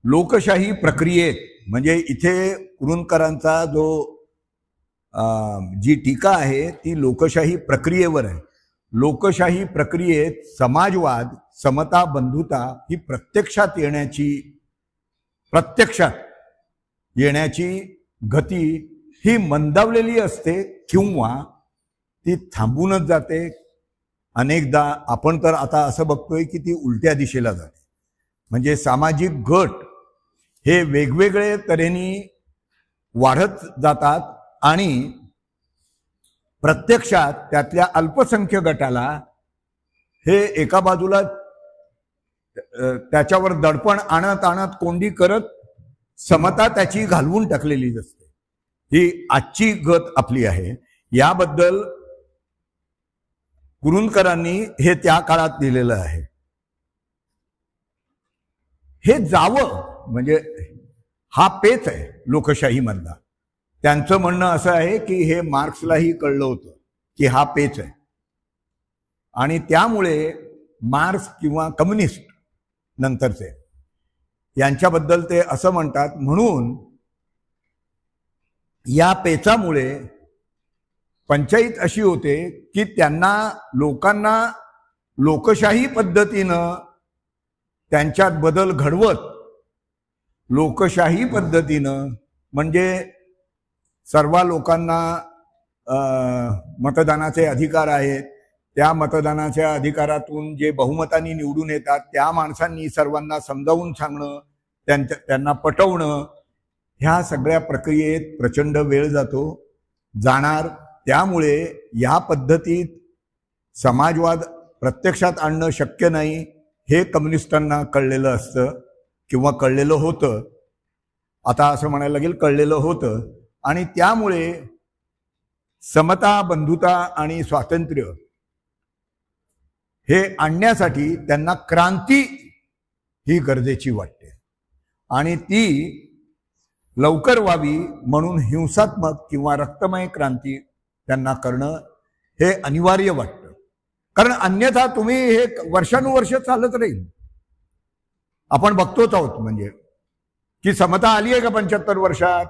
लोकशाही प्रक्रियेत, म्हणजे इथे कुरुंदकरांचा जो जी टीका आहे ती लोकशाही प्रक्रियेवर आहे. लोकशाही प्रक्रियेत समाजवाद, समता, बंधुता ही प्रत्यक्षात येण्याची गती ही मंदावलेली असते किंवा ती थांबूनच जाते. अनेकदा आपण तर आता असं बघतोय की ती उलट्या दिशेला जाते. म्हणजे सामाजिक गट हे वेगवेगळे तऱ्हेने वाढत जातात आणि प्रत्यक्षात त्यातल्या अल्पसंख्य गटाला हे एका बाजूला त्याच्यावर दडपण आणत आणत कोंडी करत समता त्याची घालवून टाकलेली असते. ही आजची गत आपली आहे. याबद्दल कुरुंदकरांनी हे त्या काळात लिहिलेलं आहे. हे जावं म्हणजे हा पेच आहे लोकशाही मधला. त्यांचं म्हणणं असं आहे की हे मार्क्सलाही कळलं होतं की हा पेच आहे आणि त्यामुळे मार्क्स किंवा कम्युनिस्ट नंतरचे यांच्याबद्दल ते असं म्हणतात. म्हणून या पेचामुळे पंचायत अशी होते की त्यांना लोकांना लोकशाही पद्धतीनं त्यांच्यात बदल घडवत, लोकशाही पद्धतीनं म्हणजे सर्व लोकांना मतदानाचे अधिकार आहेत, त्या मतदानाच्या अधिकारातून जे बहुमताने निवडून येतात त्या माणसांनी सर्वांना समजावून सांगणं, त्यांना पटवणं, ह्या सगळ्या प्रक्रियेत प्रचंड वेळ जाणार. त्यामुळे या पद्धतीत समाजवाद प्रत्यक्षात आणणं शक्य नाही हे कम्युनिस्टांना कळलेलं असतं किंवा कळलेलं होतं. आता असं म्हणायला लागेल कळलेलं होतं. आणि त्यामुळे समता, बंधुता आणि स्वातंत्र्य हे आणण्यासाठी त्यांना क्रांती ही गरजेची वाटते आणि ती लवकर व्हावी म्हणून हिंसात्मक किंवा रक्तमय क्रांती त्यांना करणं हे अनिवार्य वाटतं. कारण अन्यथा तुम्ही हे वर्षानुवर्ष चालत राहील. आपण बघतोच आहोत म्हणजे की समता आली आहे का 75 वर्षात?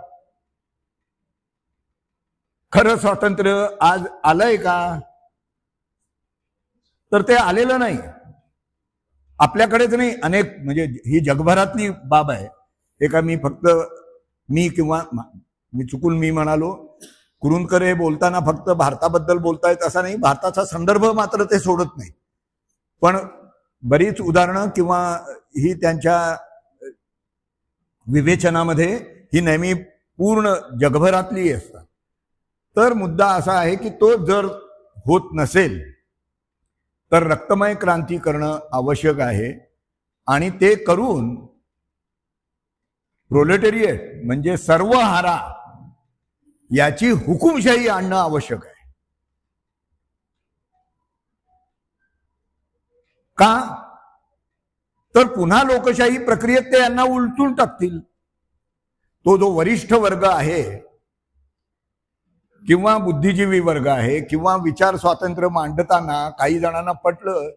खरं स्वातंत्र्य आज आलंय का? तर ते आलेलं नाही. आपल्याकडेच नाही, अनेक म्हणजे ही जगभरातली बाब आहे. हे का मी किंवा मी चुकून मी म्हणालो, कुरुंदकर हे बोलताना फक्त भारताबद्दल बोलतायत असं नाही, भारताचा संदर्भ मात्र ते सोडत नाही. पण बरीच उदाहरणं किंवा ही त्यांच्या विवेचनामध्ये ही नेहमी पूर्ण जगभरातली असतात. तर मुद्दा असा आहे की तो जर होत नसेल तर रक्तमय क्रांती करणं आवश्यक आहे आणि ते करून प्रोलेटेरिएट म्हणजे सर्वहारा याची हुकुमशाही आणणं आवश्यक आहे. का? तर पुन्हा लोकशाही प्रक्रियेत ते यांना उलटून टाकतील. तो जो वरिष्ठ वर्ग आहे किंवा बुद्धिजीवी वर्ग आहे किंवा विचार स्वातंत्र्य मांडताना काही जणांना पटलं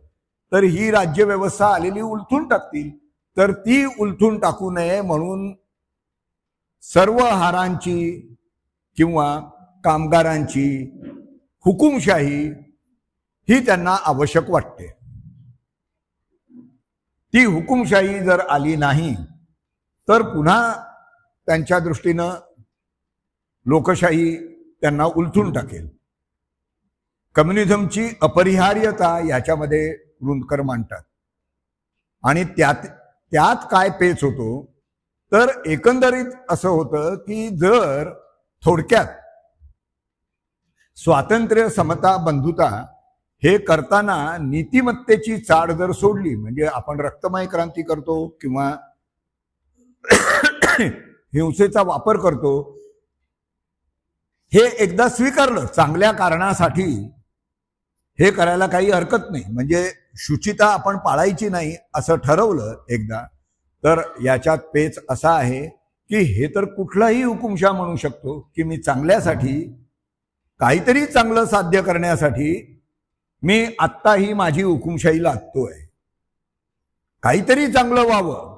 तर ही राज्यव्यवस्था आलेली उलटून टाकतील. तर ती उलटून टाकू नये म्हणून सर्व हारांची किंवा कामगारांची हुकुमशाही ही त्यांना आवश्यक वाटते. ती हुकुमशाही जर आली नाही तर पुन्हा त्यांच्या दृष्टीनं लोकशाही त्यांना उलटून टाकेल. कम्युनिझमची अपरिहार्यता याच्यामध्ये रुंदकर मांडतात. आणि त्यात काय पेच होतो तर एकंदरीत असं होतं की जर थोडक्यात स्वातंत्र्य, समता, बंधुता हे करताना नीतिमत्तेची चाड जर सोडली, म्हणजे आपण रक्तमय क्रांती करतो किंवा हिंसेचा वापर करतो, हे एकदा स्वीकारलं चांगल्या कारणासाठी, हे करायला काही हरकत नाही, म्हणजे शुचिता आपण पाळायची नाही असं ठरवलं एकदा, तर याच्यात पेच असा आहे की हे तर कुठलाही हुकुमशाह म्हणू शकतो की मी चांगल्यासाठी, काहीतरी चांगलं साध्य करण्यासाठी मी आत्ताही माझी हुकुमशाही लादतोय, काहीतरी चांगलं व्हावं,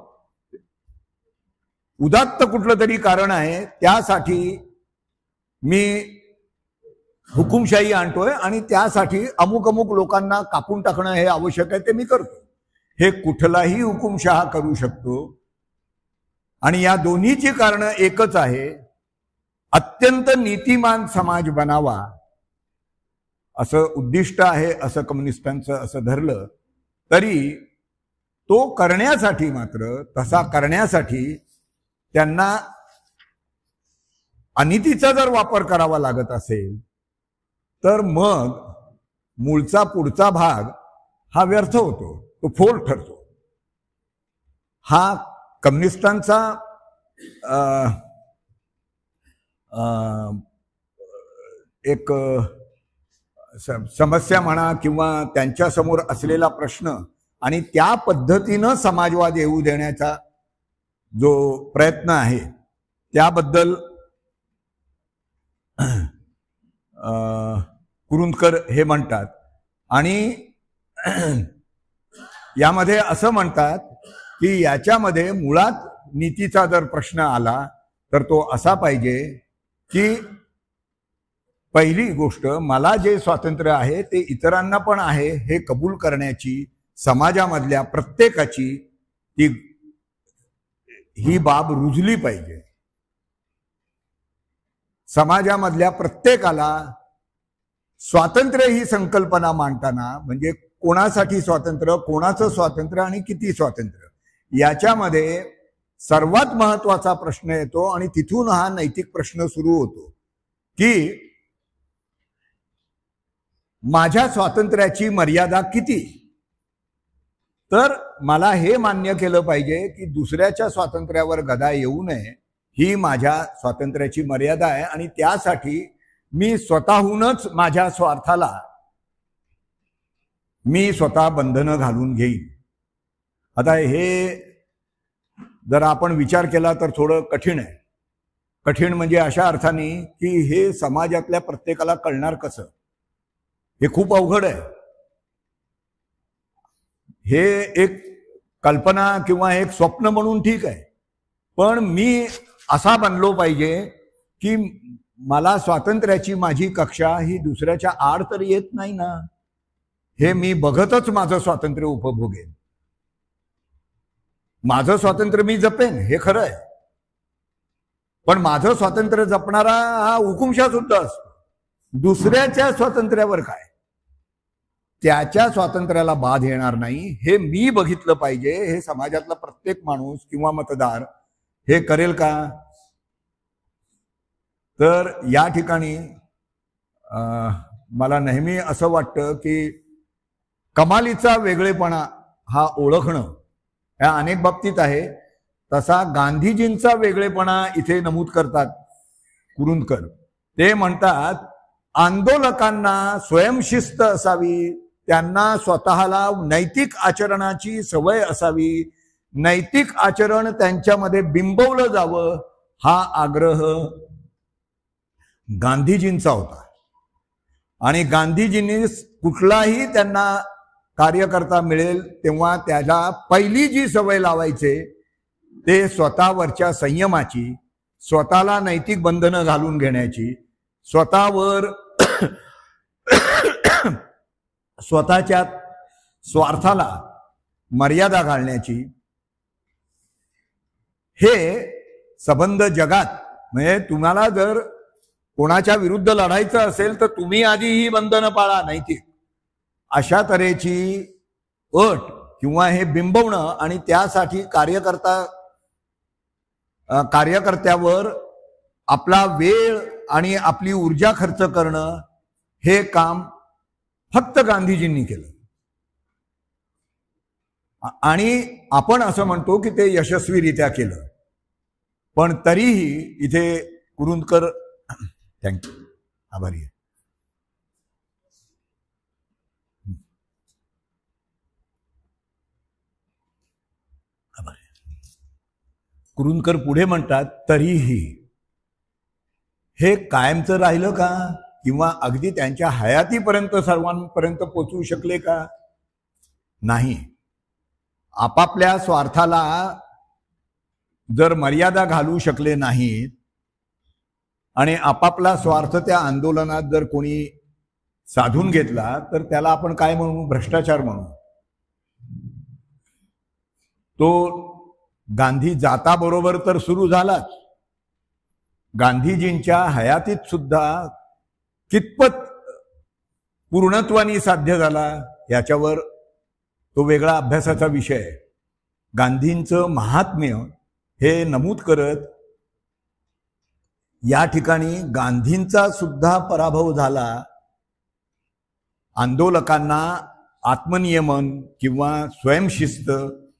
उदात्त कुठलं तरी कारण आहे त्यासाठी मी हुकुमशाही आणतोय आणि त्यासाठी अमुक अमुक लोकांना कापून टाकणं हे आवश्यक आहे, ते मी करतो. हे कुठलाही हुकुमशाह करू शकतो. आणि या दोन्हीची कारणं एकच आहे, अत्यंत नीतिमान समाज बनावा असं उद्दिष्ट आहे असं कम्युनिस्टांचं असं धरलं तरी तो करण्यासाठी मात्र, तसा करण्यासाठी त्यांना अनितीचा जर वापर करावा लागत असेल तर मग मूळचा पुढचा भाग हा व्यर्थ होतो, तो फोल ठरतो. हा कम्युनिस्टांचा एक समस्या म्हणा किंवा त्यांच्या समोर असलेला प्रश्न, आणि त्या पद्धतीनं समाजवाद येऊ देण्याचा जो प्रयत्न आहे त्याबद्दल कुरुंदकर हे म्हणतात. आणि यामध्ये असं म्हणतात की याच्यामध्ये मुळात नीतीचा जर प्रश्न आला तर तो असा पाहिजे की पहिली गोष्ट, मला जे स्वातंत्र्य आहे ते इतरांना पण आहे हे कबूल करण्याची समाजामधल्या प्रत्येकाची ही बाब रुजली पाहिजे. समाजामधल्या प्रत्येकाला स्वातंत्र्य ही संकल्पना मांडताना, म्हणजे कोणासाठी स्वातंत्र्य, कोणाचं स्वातंत्र्य आणि किती स्वातंत्र्य, याच्यामध्ये सर्वात महत्वाचा प्रश्न येतो आणि तिथून हा नैतिक प्रश्न सुरू होतो की माझ्या स्वातंत्र्याची मर्यादा किती. तर मला हे मान्य केलं पाहिजे की दुसऱ्याच्या स्वातंत्र्यावर गदा येऊ नये, ही माझ्या स्वातंत्र्याची मर्यादा आहे आणि त्यासाठी मी स्वतःहूनच माझ्या स्वार्थाला मी स्वतः बंधनं घालून घेईन. आता हे जर आपण विचार केला तर थोडं कठीण आहे. कठीण म्हणजे अशा अर्थाने की हे समाजातल्या प्रत्येकाला कळणार कसं, हे खूप अवघड आहे. हे एक कल्पना किंवा एक स्वप्न म्हणून ठीक आहे, पण मी असा बनलो पाहिजे की मला स्वातंत्र्याची माझी कक्षा ही दुसऱ्याच्या आड तर येत नाही ना, हे मी बघतच माझं स्वातंत्र्य उपभोगेन, माझं स्वातंत्र्य मी जपेन, हे खरं आहे. पण माझं स्वातंत्र्य जपणारा हा हुकुमशाह सुद्धा असतो. दुसऱ्याच्या स्वातंत्र्यावर काय, त्याच्या स्वातंत्र्याला बाध येणार नाही हे मी बघितलं पाहिजे. हे समाजातला प्रत्येक माणूस किंवा मतदार हे करेल का? तर या ठिकाणी मला नेहमी असं वाटतं की कमालीचा वेगळेपणा हा ओळखणं या अनेक बाबतीत आहे, तसा गांधीजींचा वेगळेपणा इथे नमूद करतात कुरुंदकर. ते म्हणतात आंदोलकांना स्वयंशिस्त असावी त्यांना स्वतःला नैतिक आचरणाची सवय असावी, नैतिक आचरण त्यांच्यामध्ये बिंबवलं जावं, हा आग्रह गांधीजींचा होता. आणि गांधीजींनी कुठलाही त्यांना कार्यकर्ता मिळेल तेव्हा त्याला पहिली जी सवय लावायचे ते स्वतःवरच्या संयमाची, स्वतःला नैतिक बंधनं घालून घेण्याची, स्वतःवर स्वतःच्या स्वार्थाला मर्यादा घालण्याची. हे संबंध जगात, म्हणजे तुम्हाला जर कोणाच्या विरुद्ध लढायचं असेल तर तुम्ही आधी ही बंधनं पाळा नैतिक, अशा तऱ्हेची अट किंवा हे बिंबवणं आणि त्यासाठी कार्यकर्त्यावर आपला वेळ आणि आपली ऊर्जा खर्च करणं, हे काम फक्त गांधीजींनी केलं. आणि आपण असं म्हणतो की ते यशस्वीरित्या केलं. पण तरीही इथे कुरुंदकर, थँक्यू, आभारी आहे. कुरुंदकर पुढे म्हणतात, तरीही हे कायमचं राहिलं का, किंवा अगदी त्यांच्या हयातीपर्यंत सर्वांपर्यंत पोचवू शकले का? नाही. आपापल्या स्वार्थाला जर मर्यादा घालू शकले नाहीत आणि आपापला स्वार्थ त्या आंदोलनात जर कोणी साधून घेतला तर त्याला आपण काय म्हणू? भ्रष्टाचार म्हणू. तो गांधी जाताबरोबर तर सुरू झालाच, गांधीजींच्या हयातीत सुद्धा कितपत पूर्णत्वानी साध्य झाला याच्यावर तो वेगळा अभ्यासाचा विषय आहे. गांधींचं महात्म्य हे नमूद करत या ठिकाणी गांधींचा सुद्धा पराभव झाला. आंदोलकांना आत्मनियमन किंवा स्वयंशिस्त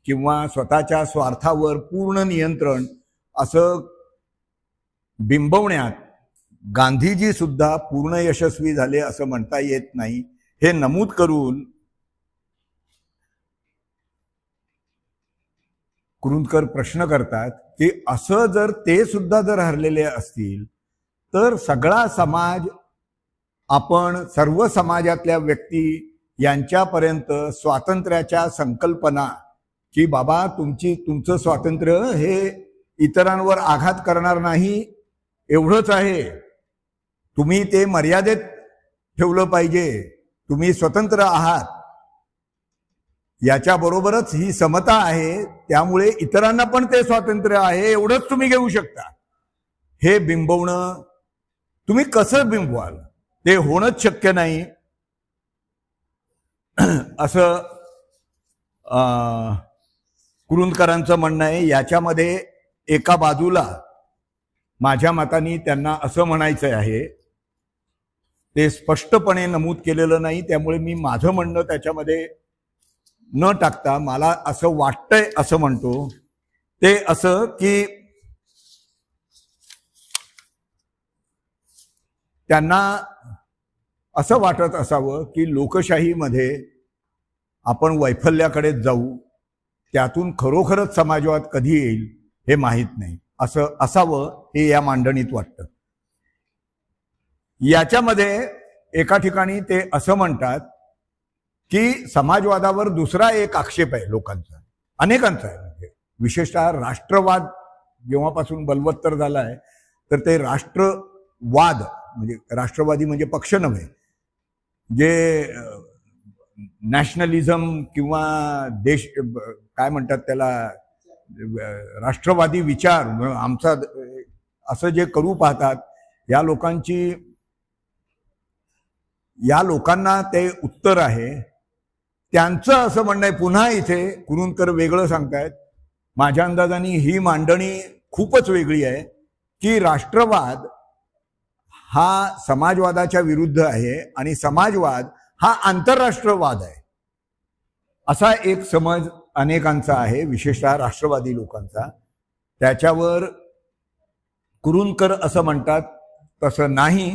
किंवा स्वतःच्या स्वार्थावर पूर्ण नियंत्रण असं बिंबवण्यात गांधीजी सुद्धा पूर्ण यशस्वी झाले असं म्हणता येत नाही. हे नमूद करून कुरुंदकर प्रश्न करतात की असं जर ते सुद्धा जर हरलेले असतील तर सगळा समाज, आपण सर्व समाजातल्या व्यक्ती यांच्यापर्यंत स्वातंत्र्याच्या संकल्पना की बाबा तुमचं स्वातंत्र्य हे इतरांवर आघात करणार नाही एवढंच आहे, तुम्ही ते मर्यादेत ठेवलं पाहिजे, तुम्ही स्वतंत्र आहात, याच्याबरोबरच ही समता आहे, त्यामुळे इतरांना पण ते स्वातंत्र्य आहे एवढंच तुम्ही घेऊ शकता. हे बिंबवणं तुम्ही कसं बिंबवाल? ते होणंच शक्य नाही असं कुरुंदकरांचं म्हणणं आहे. याच्यामध्ये एका बाजूला माझ्या मताने त्यांना असं म्हणायचं आहे, ते स्पष्टपणे नमूद केलेलं नाही, त्यामुळे मी माझं म्हणणं त्याच्यामध्ये न टाकता मला असं वाटतंय असं म्हणतो. ते असं की त्यांना असं वाटत असावं की लोकशाहीमध्ये आपण वैफल्याकडे जाऊ, त्यातून खरोखरच समाजवाद कधी येईल हे माहीत नाही, असं असावं हे या मांडणीत वाटतं. याच्यामध्ये एका ठिकाणी ते असं म्हणतात की समाजवादावर दुसरा एक आक्षेप आहे लोकांचा, अनेकांचा आहे, म्हणजे विशेषतः राष्ट्रवाद जेव्हापासून बलवत्तर झाला आहे तर ते राष्ट्रवाद म्हणजे राष्ट्रवादी म्हणजे पक्ष नव्हे, जे नॅशनलिझम किंवा देश काय म्हणतात त्याला, राष्ट्रवादी विचार आमचा असं जे करू पाहतात, या लोकांना ते उत्तर आहे. त्यांचं असं म्हणणं आहे, पुन्हा इथे कुरुंदकर वेगळं सांगतायत, माझ्या अंदाजाने ही मांडणी खूपच वेगळी आहे की राष्ट्रवाद हा समाजवादाच्या विरुद्ध आहे आणि समाजवाद हा आंतरराष्ट्रवाद आहे, असा एक समज अनेकांचा आहे, विशेषतः राष्ट्रवादी लोकांचा. त्याच्यावर कुरुंदकर असं म्हणतात, तसं नाही.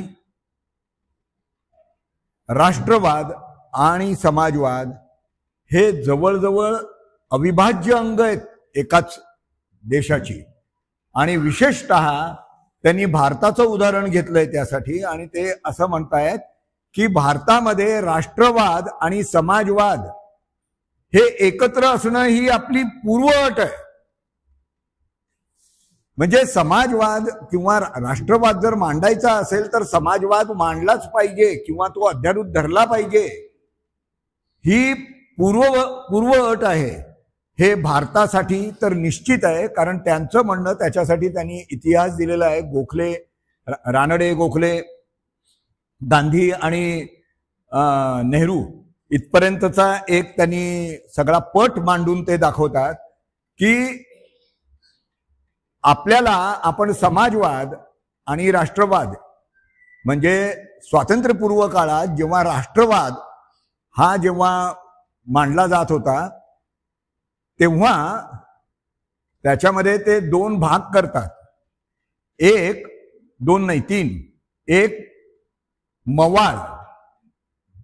राष्ट्रवाद आणि समाजवाद हे जवळजवळ अविभाज्य अंग आहेत एकाच देशाची. आणि विशेषतः त्यांनी भारताचं उदाहरण घेतलंय त्यासाठी, आणि ते असं म्हणतायत की भारतामध्ये राष्ट्रवाद आणि समाजवाद हे एकत्र असणं ही आपली पूर्वअट आहे. म्हणजे समाजवाद किंवा राष्ट्रवाद जर मांडायचा असेल तर समाजवाद मांडलाच पाहिजे किंवा तो अध्यारूत धरला पाहिजे, ही पूर्वअट आहे. हे भारतासाठी तर निश्चित आहे, कारण त्यांचं म्हणणं, त्याच्यासाठी त्यांनी इतिहास दिलेला आहे. गोखले, रानडे, गोखले, गांधी आणि नेहरू इथपर्यंतचा एक त्यांनी सगळा पट मांडून ते दाखवतात की आपल्याला आपण समाजवाद आणि राष्ट्रवाद, म्हणजे स्वातंत्र्यपूर्व काळात जेव्हा राष्ट्रवाद हा जेव्हा मांडला जात होता तेव्हा त्याच्यामध्ये ते दोन भाग करतात. एक, दोन नाही तीन. एक मवाळ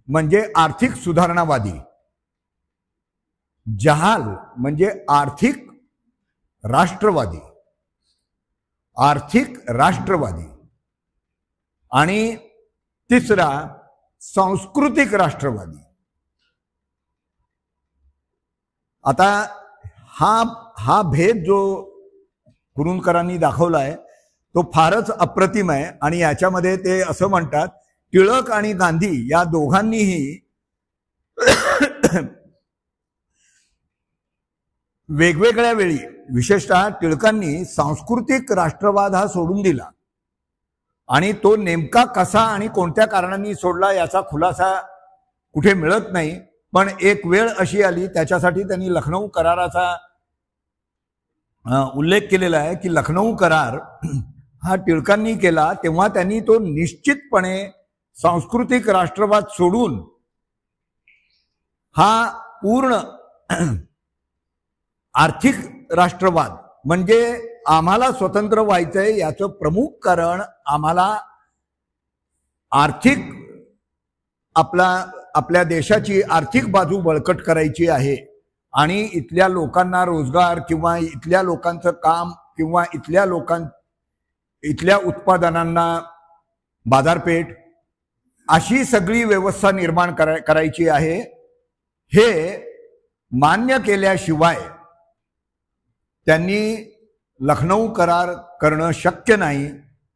म्हणजे आर्थिक सुधारणावादी, जहाल म्हणजे आर्थिक राष्ट्रवादी, आणि तिसरा सांस्कृतिक राष्ट्रवादी. आता हा भेद जो कुरूंकरांनी दाखवलाय तो फारच अप्रतिम आहे. आणि याच्यामध्ये ते असं म्हणतात, टिळक आणि गांधी या दोघांनीही वेगवेगळ्या वेळी, विशेषतः टिळकांनी सांस्कृतिक राष्ट्रवाद हा सोडून दिला, आणि तो नेमका कसा आणि कोणत्या कारणांनी सोडला याचा खुलासा कुठे मिळत नाही. पण एक वेळ अशी आली, त्याच्यासाठी त्यांनी लखनौ कराराचा उल्लेख केलेला आहे की लखनौ करार हा टिळकांनी केला तेव्हा त्यांनी तो निश्चितपणे सांस्कृतिक राष्ट्रवाद सोडून हा पूर्ण आर्थिक राष्ट्रवाद, म्हणजे आम्हाला स्वतंत्र व्हायचंय याचं प्रमुख कारण आम्हाला आर्थिक आपल्या देशाची आर्थिक बाजू बळकट करायची आहे, आणि इथल्या लोकांना रोजगार किंवा इथल्या लोकांचं काम किंवा इथल्या उत्पादनांना बाजारपेठ अशी सगळी व्यवस्था निर्माण करायची आहे. हे मान्य केल्याशिवाय त्यांनी लखनौ करार करणं शक्य नाही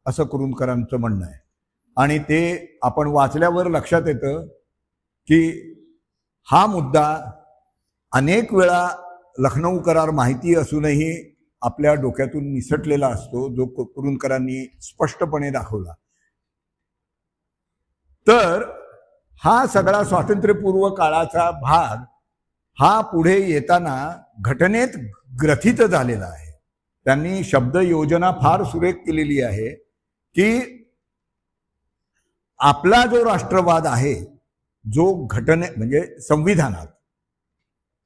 असं कुरूंकरांचं म्हणणं आहे. आणि ते आपण वाचल्यावर लक्षात येतं की हा मुद्दा अनेक वेळा लखनौ करार माहिती असूनही आपल्या डोक्यातून निसटलेला असतो, जो कुरूंकरांनी स्पष्टपणे दाखवला. तर हा सगळा स्वातंत्र्यपूर्व काळाचा भाग हा पुढे येताना घटनेत ग्रथित झालेला आहे. त्यांनी शब्द योजना फार सुरेख केलेली आहे की आपला जो राष्ट्रवाद आहे, जो म्हणजे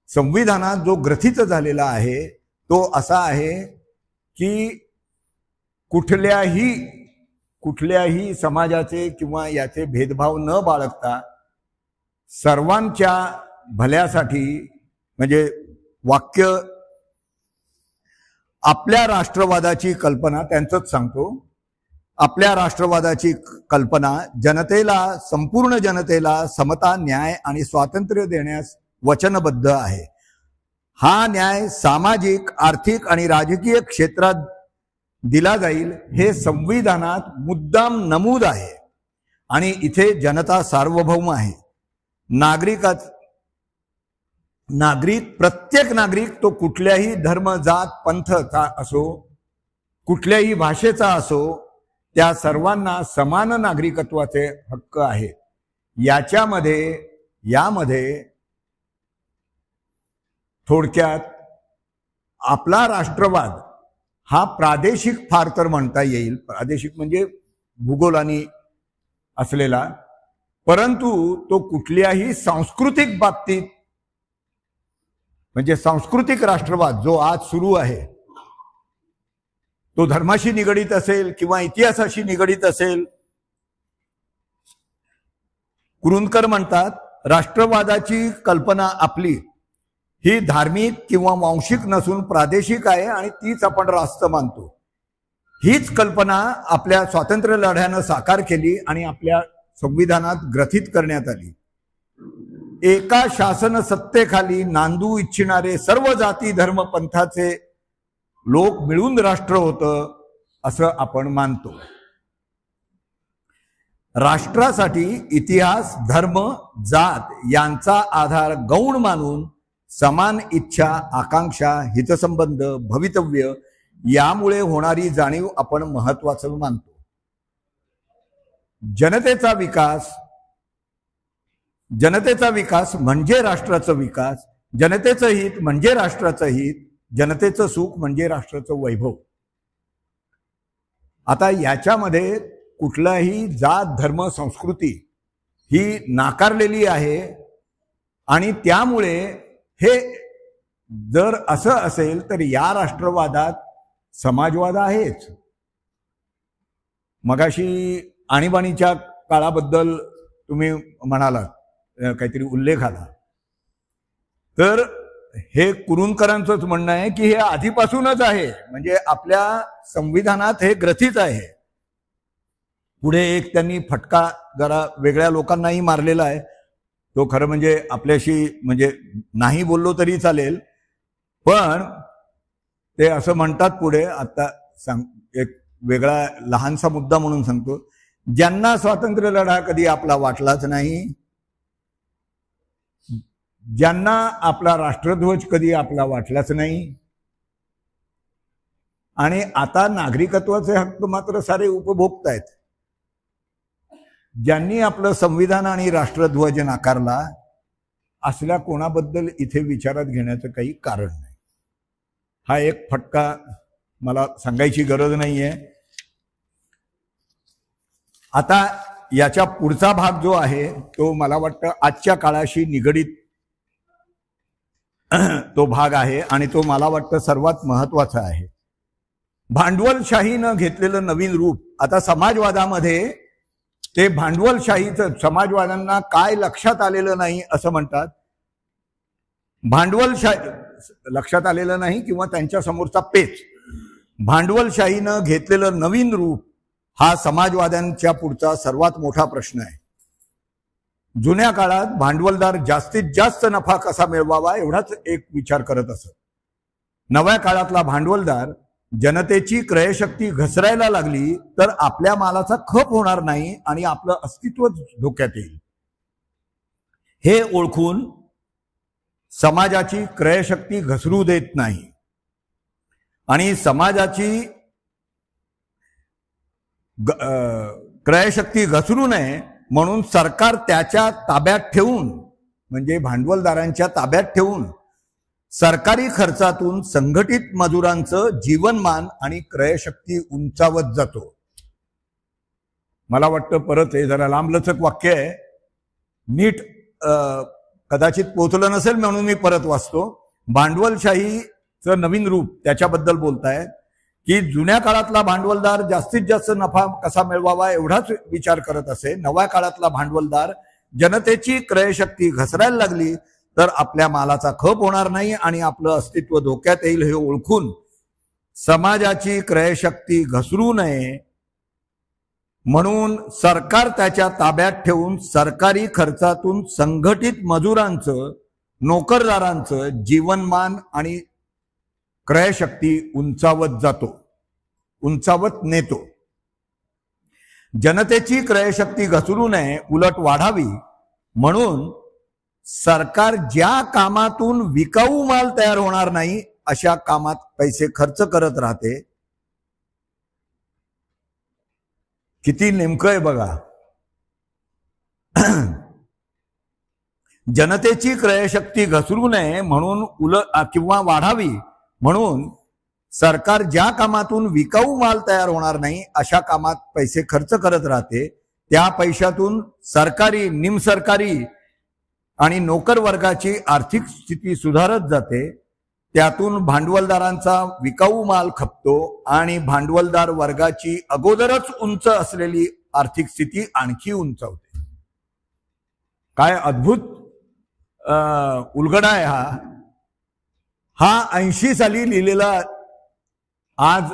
संविधानात जो ग्रथित झालेला आहे तो असा आहे की कुठल्याही समाजाचे किंवा याचे भेदभाव न बाळगता सर्वांच्या भल्यासाठी, म्हणजे वाक्य आपल्या राष्ट्रवादाची कल्पना, त्यांचंच सांगतो, आपल्या राष्ट्रवादाची कल्पना संपूर्ण जनतेला समता, न्याय आणि स्वातंत्र्य देण्यास वचनबद्ध आहे. हा न्याय सामाजिक, आर्थिक आणि राजकीय क्षेत्रात दिला जाईल हे संविधानात मुद्दाम नमूद आहे. आणि इथे जनता सार्वभौम आहे. प्रत्येक नागरिक तो कुठल्याही धर्म, जात, पंथचा असो, कुठल्याही भाषेचा असो, त्या सर्वांना समान नागरिकत्वाचे हक्क आहेत. यामध्ये थोडक्यात आपला राष्ट्रवाद हा प्रादेशिक फार तर म्हणता येईल, प्रादेशिक म्हणजे भूगोलाने असलेला, परंतु तो कुठल्याही सांस्कृतिक बाबतीत, म्हणजे सांस्कृतिक राष्ट्रवाद जो आज सुरू आहे तो धर्माशी निगडीत असेल किंवा इतिहासाशी निगडीत असेल. कुरूंकर म्हणतात राष्ट्रवादाची कल्पना आपली ही धार्मिक किंवा वांशिक नसून प्रादेशिक आहे आणि तीच आपण रास्त मानतो. हीच कल्पना आपल्या स्वातंत्र्य लढ्यानं साकार केली आणि आपल्या संविधानात ग्रथित करण्यात आली. एका शासन सत्तेखाली नांदू इच्छिणारे सर्व जाती धर्म पंथाचे लोक मिळून राष्ट्र होतं असं आपण मानतो. राष्ट्रासाठी इतिहास, धर्म, जात यांचा आधार गौण मानून समान इच्छा, आकांक्षा, हितसंबंध, भवितव्य यामुळे होणारी जाणीव आपण महत्वाचं मानतो. जनतेचा विकास म्हणजे राष्ट्राचा विकास, जनतेचं हित म्हणजे राष्ट्राचं हित, जनतेचं सुख म्हणजे राष्ट्राचं वैभव. आता याच्यामध्ये कुठलाही जात धर्म संस्कृती ही नाकारलेली आहे आणि त्यामुळे हे जर असं असेल तर या राष्ट्रवादात समाजवाद आहेच. मगाशी आणीबाणीच्या काळाबद्दल तुम्ही म्हणालात, काहीतरी उल्लेख आला, तर हे कुरूंकरांचंच म्हणणं आहे की हे आधीपासूनच आहे, म्हणजे आपल्या संविधानात हे ग्रथित आहे. पुढे एक त्यांनी फटका जरा वेगळ्या लोकांनाही मारलेला आहे, तो खरं म्हणजे आपल्याशी म्हणजे नाही बोललो तरी चालेल, पण ते असं म्हणतात पुढे. आता एक वेगळा लहानसा मुद्दा म्हणून सांगतो, ज्यांना स्वातंत्र्य लढा कधी आपला वाटलाच नाही, ज्यांना आपला राष्ट्रध्वज कधी आपला वाटलाच नाही, आणि आता नागरिकत्वाचे हक्क मात्र सारे उपभोगतायत, ज्यांनी आपलं संविधान आणि राष्ट्रध्वज नाकारला, असल्या कोणाबद्दल इथे विचारात घेण्याचं काही कारण नाही. हा एक फटका मला सांगायची गरज नाहीये. आता याच्या पुढचा भाग जो आहे तो मला वाटतं आजच्या काळाशी निगडीत तो भाग आहे आणि तो मला वाटतं सर्वात महत्वाचा आहे. भांडवलशाहीनं घेतलेलं नवीन रूप. आता समाजवादामध्ये ते भांडवलशाहीचं, समाजवाद्यांना काय लक्षात आलेलं नाही असं म्हणतात. भांडवलशाही लक्षात आलेलं नाही किंवा त्यांच्या समोरचा पेच. भांडवलशाहीनं घेतलेलं नवीन रूप हा समाजवाद्यांच्या पुढचा सर्वात मोठा प्रश्न आहे. जुन्या काळात भांडवलदार जास्तीत जास्त नफा कसा मिळवावा एवढाच एक विचार करत असत. नव्या काळातला भांडवलदार जनतेची क्रयशक्ती घसरायला लागली तर आपल्या मालाचा खप होणार नाही आणि आपलं अस्तित्व धोक्यात येईल. हे ओळखून समाजाची क्रयशक्ती घसरू देत नाही आणि समाजाची क्रयशक्ती घसरू नये म्हणून सरकार त्याच्या ताब्यात ठेवून, म्हणजे भांडवलदारांच्या ताब्यात ठेवून सरकारी खर्चातून संघटित मजुरांचं जीवनमान आणि क्रयशक्ती उंचावत जातो. मला वाटतं परत हे जरा लांबलचक वाक्य आहे, नीट कदाचित पोचलं नसेल म्हणून मी परत वाचतो. भांडवलशाहीचं नवीन रूप त्याच्याबद्दल बोलतायत की जुन्या काळातला भांडवलदार जास्तीत जास्त नफा कसा मिळवावा एवढाच विचार करत असे. नव्या काळातला भांडवलदार जनतेची क्रयशक्ती घसरायला लागली तर आपल्या मालाचा खप होणार नाही आणि आपलं अस्तित्व धोक्यात येईल हे ओळखून समाजाची क्रयशक्ती घसरू नये म्हणून सरकार त्याच्या ताब्यात ठेवून सरकारी खर्चातून संघटित मजुरांचं, नोकरदारांचं जीवनमान आणि क्रयशक्ती उंचावत नेतो. जनतेची क्रयशक्ती घसरू नये, उलट वाढावी म्हणून सरकार ज्या कामातून विकाऊ माल तयार होणार नाही अशा कामात पैसे खर्च करत राहते. किती नेमकं आहे बघा. जनतेची क्रयशक्ती घसरू नये म्हणून किंवा वाढावी म्हणून सरकार ज्या कामातून विकाऊ माल तयार होणार नाही अशा कामात पैसे खर्च करत राहते. त्या पैशातून सरकारी, निमसरकारी आणि नोकर वर्गाची आर्थिक स्थिती सुधारत जाते. त्यातून भांडवलदारांचा विकाऊ माल खपतो आणि भांडवलदार वर्गाची अगोदरच उंच असलेली आर्थिक स्थिती आणखी उंचावते. काय अद्भुत उलगडा आहे हा 80 साली लिहिलेला, आज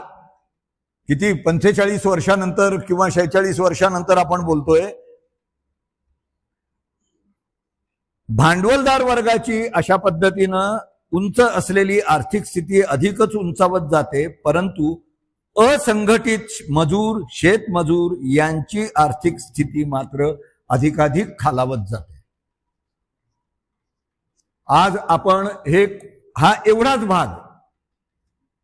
किती 45 वर्षानंतर किंवा 46 वर्षानंतर आपण बोलतोय. भांडवलदार वर्गाची अशा पद्धतीनं उंच असलेली आर्थिक स्थिती अधिकच उंचावत जाते, परंतु असंघटित मजूर, शेतमजूर यांची आर्थिक स्थिती मात्र अधिकाधिक खालावत जाते. आज आपण हा एवढाच भाग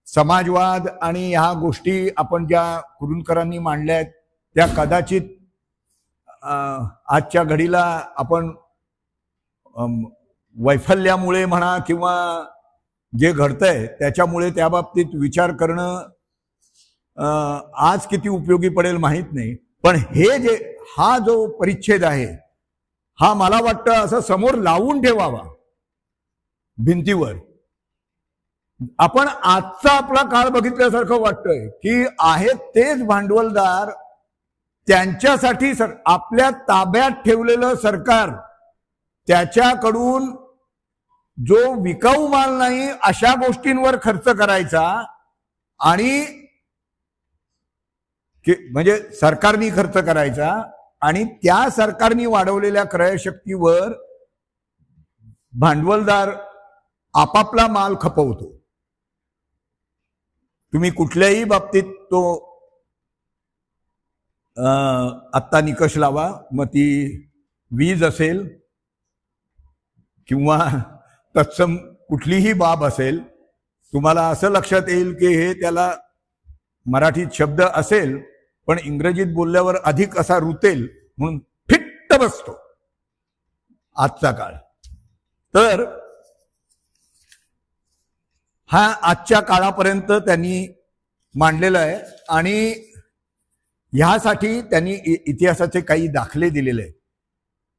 समाजवाद आणि ह्या गोष्टी आपण ज्या कुरूंकरांनी मांडल्या आहेत त्या कदाचित आजच्या घडीला आपण वैफल्यामुळे म्हणा किंवा जे घडतंय त्याच्यामुळे त्या बाबतीत विचार करणं आज किती उपयोगी पडेल माहीत नाही. पण हा जो परिच्छेद आहे हा मला वाटतं असं समोर लावून ठेवावा भिंतीवर. आपण आजचा आपला काळ बघितल्यासारखं वाटतंय की आहेत तेच भांडवलदार, त्यांच्यासाठी आपल्या ताब्यात ठेवलेलं सरकार त्याच्याकडून जो विकाऊ माल नाही अशा गोष्टींवर खर्च करायचा आणि म्हणजे सरकारनी खर्च करायचा आणि त्या सरकारनी वाढवलेल्या क्रयशक्तीवर भांडवलदार आपापला माल खपवतो. तुम्ही कुठल्याही बाबतीत तो आत्ता निकष लावा, मग ती वीज असेल किंवा तत्सम कुठलीही बाब असेल, तुम्हाला असं लक्षात येईल की हे त्याला मराठीत शब्द असेल पण इंग्रजीत बोलल्यावर अधिक असा रुतेल म्हणून फिट्ट बसतो आजचा काळ. तर हा आजच्या काळापर्यंत त्यांनी मांडलेला आहे आणि ह्यासाठी त्यांनी इतिहासाचे काही दाखले दिलेले आहेत.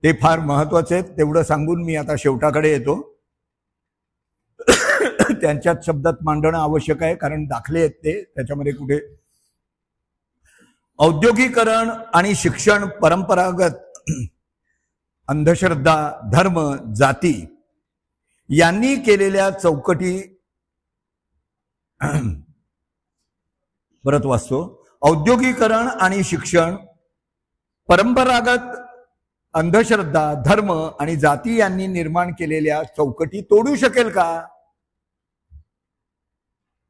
ते फार महत्वाचे आहेत. तेवढं सांगून मी आता शेवटाकडे येतो. त्यांच्याच शब्दात मांडणं आवश्यक आहे कारण दाखले आहेत ते, त्याच्यामध्ये कुठे औद्योगिकरण आणि शिक्षण, परंपरागत अंधश्रद्धा, धर्म, जाती यांनी केलेल्या चौकटी परत वाचतो. औद्योगिकरण आणि शिक्षण, परंपरागत अंधश्रद्धा, धर्म आणि जाती यांनी निर्माण केलेल्या चौकटी तोडू शकेल का?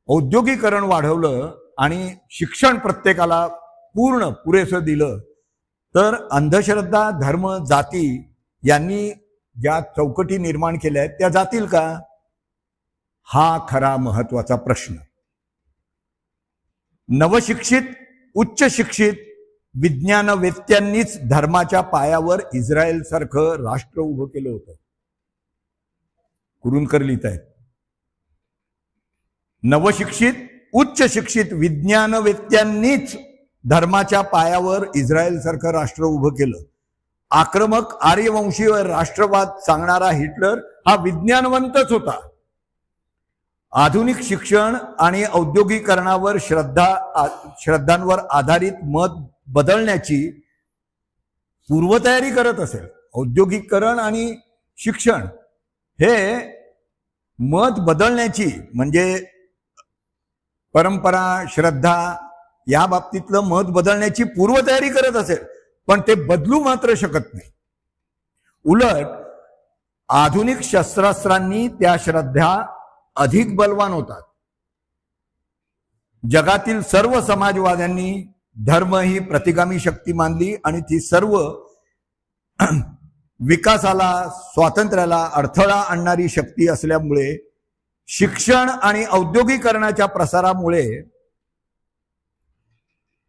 औद्योगिकरण वाढवलं आणि शिक्षण प्रत्येकाला पुरेसं दिलं तर अंधश्रद्धा, धर्म, जाती यांनी ज्या चौकटी निर्माण केल्या आहेत त्या जातील का? हा खरा महत्वाचा प्रश्न. नवशिक्षित, उच्च शिक्षित विज्ञानवेत्त्यांनीच धर्माच्या पायावर इस्रायल सारखं राष्ट्र उभं केलं होतं. कुरूंकर लिहित आहेत, नवशिक्षित, उच्च शिक्षित विज्ञानवेत्त्यांनीच धर्माच्या पायावर इस्रायल सारखं राष्ट्र उभं केलं. आक्रमक आर्यवंशीय राष्ट्रवाद सांगणारा हिटलर हा विज्ञानवंतच होता. आधुनिक शिक्षण आणि औद्योगिकरणावर श्रद्धांवर आधारित मत बदलण्याची पूर्वतयारी करत असेल. औद्योगिकरण आणि शिक्षण हे मत बदलण्याची म्हणजे परंपरा, श्रद्धा या बाबतीतलं मत बदलण्याची पूर्वतयारी करत असेल, पण ते बदलू मात्र शकत नाही. उलट आधुनिक शस्त्रास्त्रांनी त्या श्रद्धा अधिक बलवान होतात. जगातील सर्व समाजवाद्यांनी धर्म ही प्रतिगामी शक्ती मानली आणि ती सर्व विकासाला, स्वातंत्र्याला अडथळा आणणारी शक्ती असल्यामुळे शिक्षण आणि औद्योगिकरणाच्या प्रसारामुळे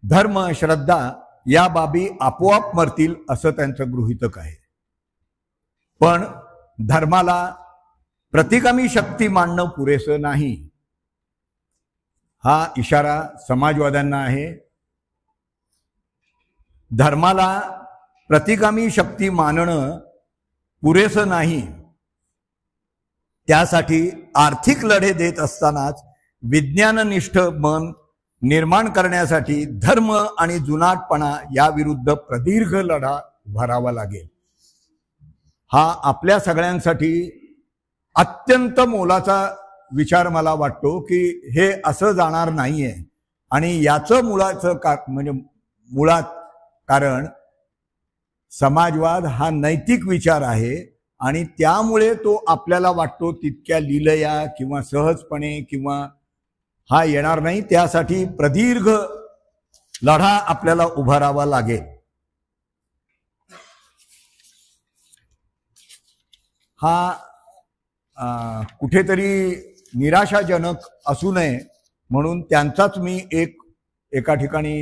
धर्म, श्रद्धा या बाबी आपोआप मरतील असं त्यांचं गृहीतक आहे. पण धर्माला प्रतिगामी शक्ती मानणं पुरेसं नाही. हा इशारा समाजवाद्यांना आहे. धर्माला प्रतिगामी शक्ती मानणं पुरेसं नाही. त्यासाठी आर्थिक लढे देत असतानाच विज्ञाननिष्ठ मन निर्माण करण्यासाठी धर्म आणि जुनाटपणा याविरुद्ध प्रदीर्घ लढा भरावा लागेल. हा आपल्या सगळ्यांसाठी अत्यंत मोलाचा विचार मला वाटतो की हे असं जाणार नाहीये. आणि याचं म्हणजे मुळात कारण समाजवाद हा नैतिक विचार आहे आणि त्यामुळे तो आपल्याला वाटतो तितक्या लीलया किंवा सहजपणे किंवा हा येणार नाही. त्यासाठी प्रदीर्घ लढा आपल्याला उभारावा लागेल. हा कुठेतरी निराशाजनक असू नये म्हणून त्यांचाच मी एका ठिकाणी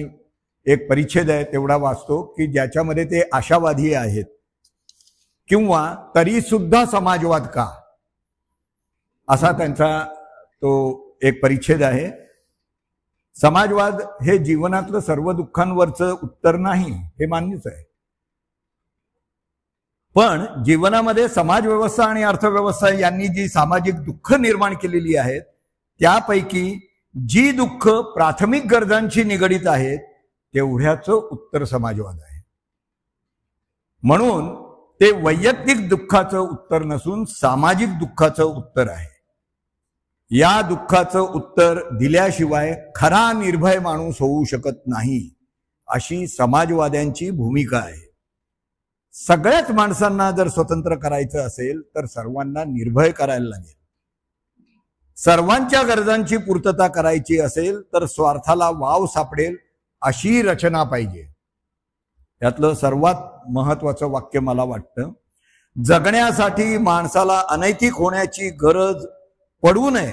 एक परिच्छेद आहे तेवढा वाचतो की ज्याच्यामध्ये ते आशावादी आहेत किंवा तरी सुद्धा समाजवाद का, असा त्यांचा तो एक परिच्छेद आहे. समाजवाद हे जीवनातलं सर्व दुःखांवरचं उत्तर नाही हे मान्यच आहे, पण जीवनामध्ये समाजव्यवस्था आणि अर्थव्यवस्था यांनी जी सामाजिक दुःख निर्माण केलेली आहेत त्यापैकी जी दुःख प्राथमिक गरजांशी निगडीत आहेत तेवढ्याचं उत्तर समाजवाद आहे. म्हणून ते वैयक्तिक दुःखाचं उत्तर नसून सामाजिक दुःखाचं उत्तर आहे. या दुःखाचं उत्तर दिल्याशिवाय खरा निर्भय माणूस होऊ शकत नाही अशी समाजवाद्यांची भूमिका आहे. सगळ्याच माणसांना जर स्वतंत्र करायचं असेल तर सर्वांना निर्भय करायला लागेल. सर्वांच्या गरजांची पूर्तता करायची असेल तर स्वार्थाला वाव सापडेल अशी रचना पाहिजे. यातलं सर्वात महत्वाचं वाक्य मला वाटतं, जगण्यासाठी माणसाला अनैतिक होण्याची गरज पडू नये.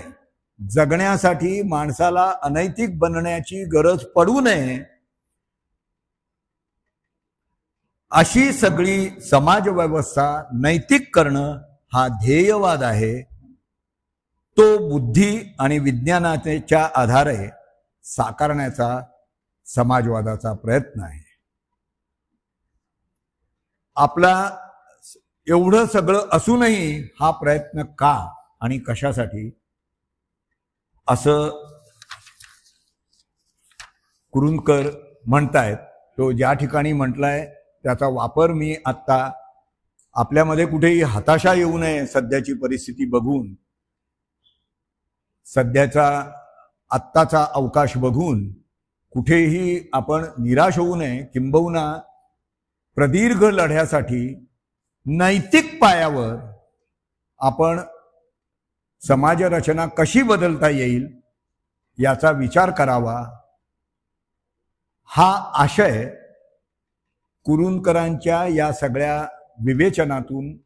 जगण्यासाठी माणसाला अनैतिक बनण्याची गरज पडू नये अशी सगळी समाजव्यवस्था नैतिक करणं हा ध्येयवाद आहे. तो बुद्धी आणि विज्ञानाच्या आधारे साकारण्याचा समाजवादाचा प्रयत्न आहे. आपला एवढं सगळं असूनही हा प्रयत्न का आणि कशासाठी असं कुरुंदकर म्हणतायत. तो ज्या ठिकाणी म्हटलाय त्याचा वापर मी आत्ता आपल्यामध्ये कुठेही हताशा येऊ नये सध्याची परिस्थिती बघून, सध्याचा आत्ताचा अवकाश बघून कुठेही आपण निराश होऊ नये, किंबहुना प्रदीर्घ लढ्यासाठी नैतिक पायावर आपण समाजरचना कशी बदलता येईल याचा विचार करावा. हा आशय कुरुंदकरांच्या या सगळ्या विवेचनातून,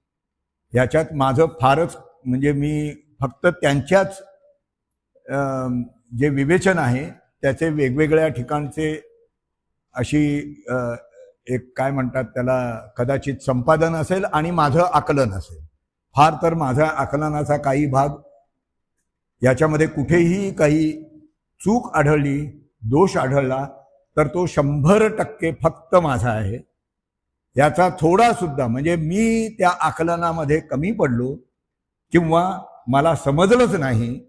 याच्यात माझं फारच म्हणजे मी फक्त त्यांच्याच जे विवेचन आहे त्याचे वेगवेगळ्या ठिकाणचे अशी एक काय म्हणतात त्याला कदाचित संपादन असेल आणि माझं आकलन असेल. फार तर माझा आकलनाचा काही भाग याच्यामध्ये कुठेही काही चूक आढळली, दोष आढळला तर तो 100% फक्त माझा आहे. याचा थोडा सुद्धा म्हणजे मी त्या आकलनामध्ये कमी पडलो किंवा मला समजलंच नाही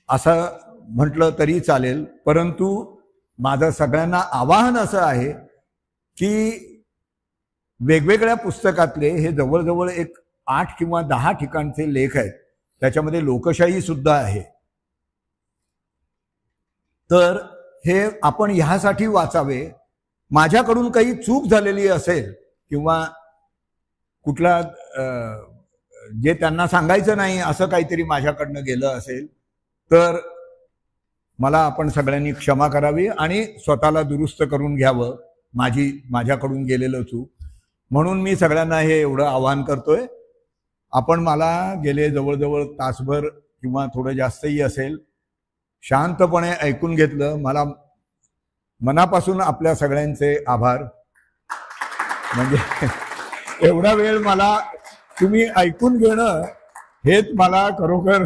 असं म्हटलं तरी चालेल. परंतु माझं सगळ्यांना आवाहन असं आहे की वेगवेगळ्या पुस्तकातले हे जवळजवळ एक 8 किंवा 10 ठिकाणचे लेख आहेत, त्याच्यामध्ये लोकशाही सुद्धा आहे. तर हे आपण ह्यासाठी वाचावे. माझ्याकडून काही चूक झालेली असेल किंवा कुठला जे त्यांना सांगायचं नाही असं काहीतरी माझ्याकडनं गेलं असेल तर मला आपण सगळ्यांनी क्षमा करावी आणि स्वतःला दुरुस्त करून घ्यावं माझ्याकडून गेलेलं चूक. म्हणून मी सगळ्यांना हे एवढं आवाहन करतोय. आपण मला गेले जवळजवळ तासभर किंवा थोडं जास्तही असेल शांतपणे ऐकून घेतलं. मला मनापासून आपल्या सगळ्यांचे आभार. म्हणजे एवढा वेळ मला तुम्ही ऐकून घेणं हेच मला खरोखर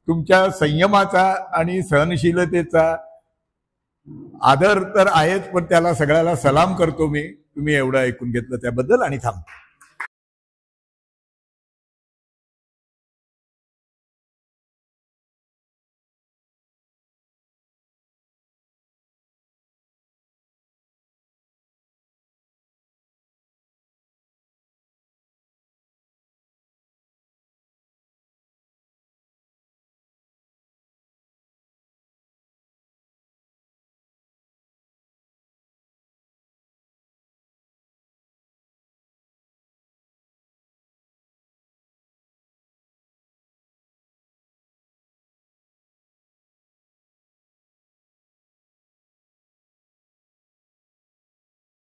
तुमच्या संयमाचा आणि सहनशीलतेचा आदर तर आहेच, पण त्याला सगळ्याला सलाम करतो मी. तुम्ही एवढं ऐकून घेतलं त्याबद्दल आणि थांबतो.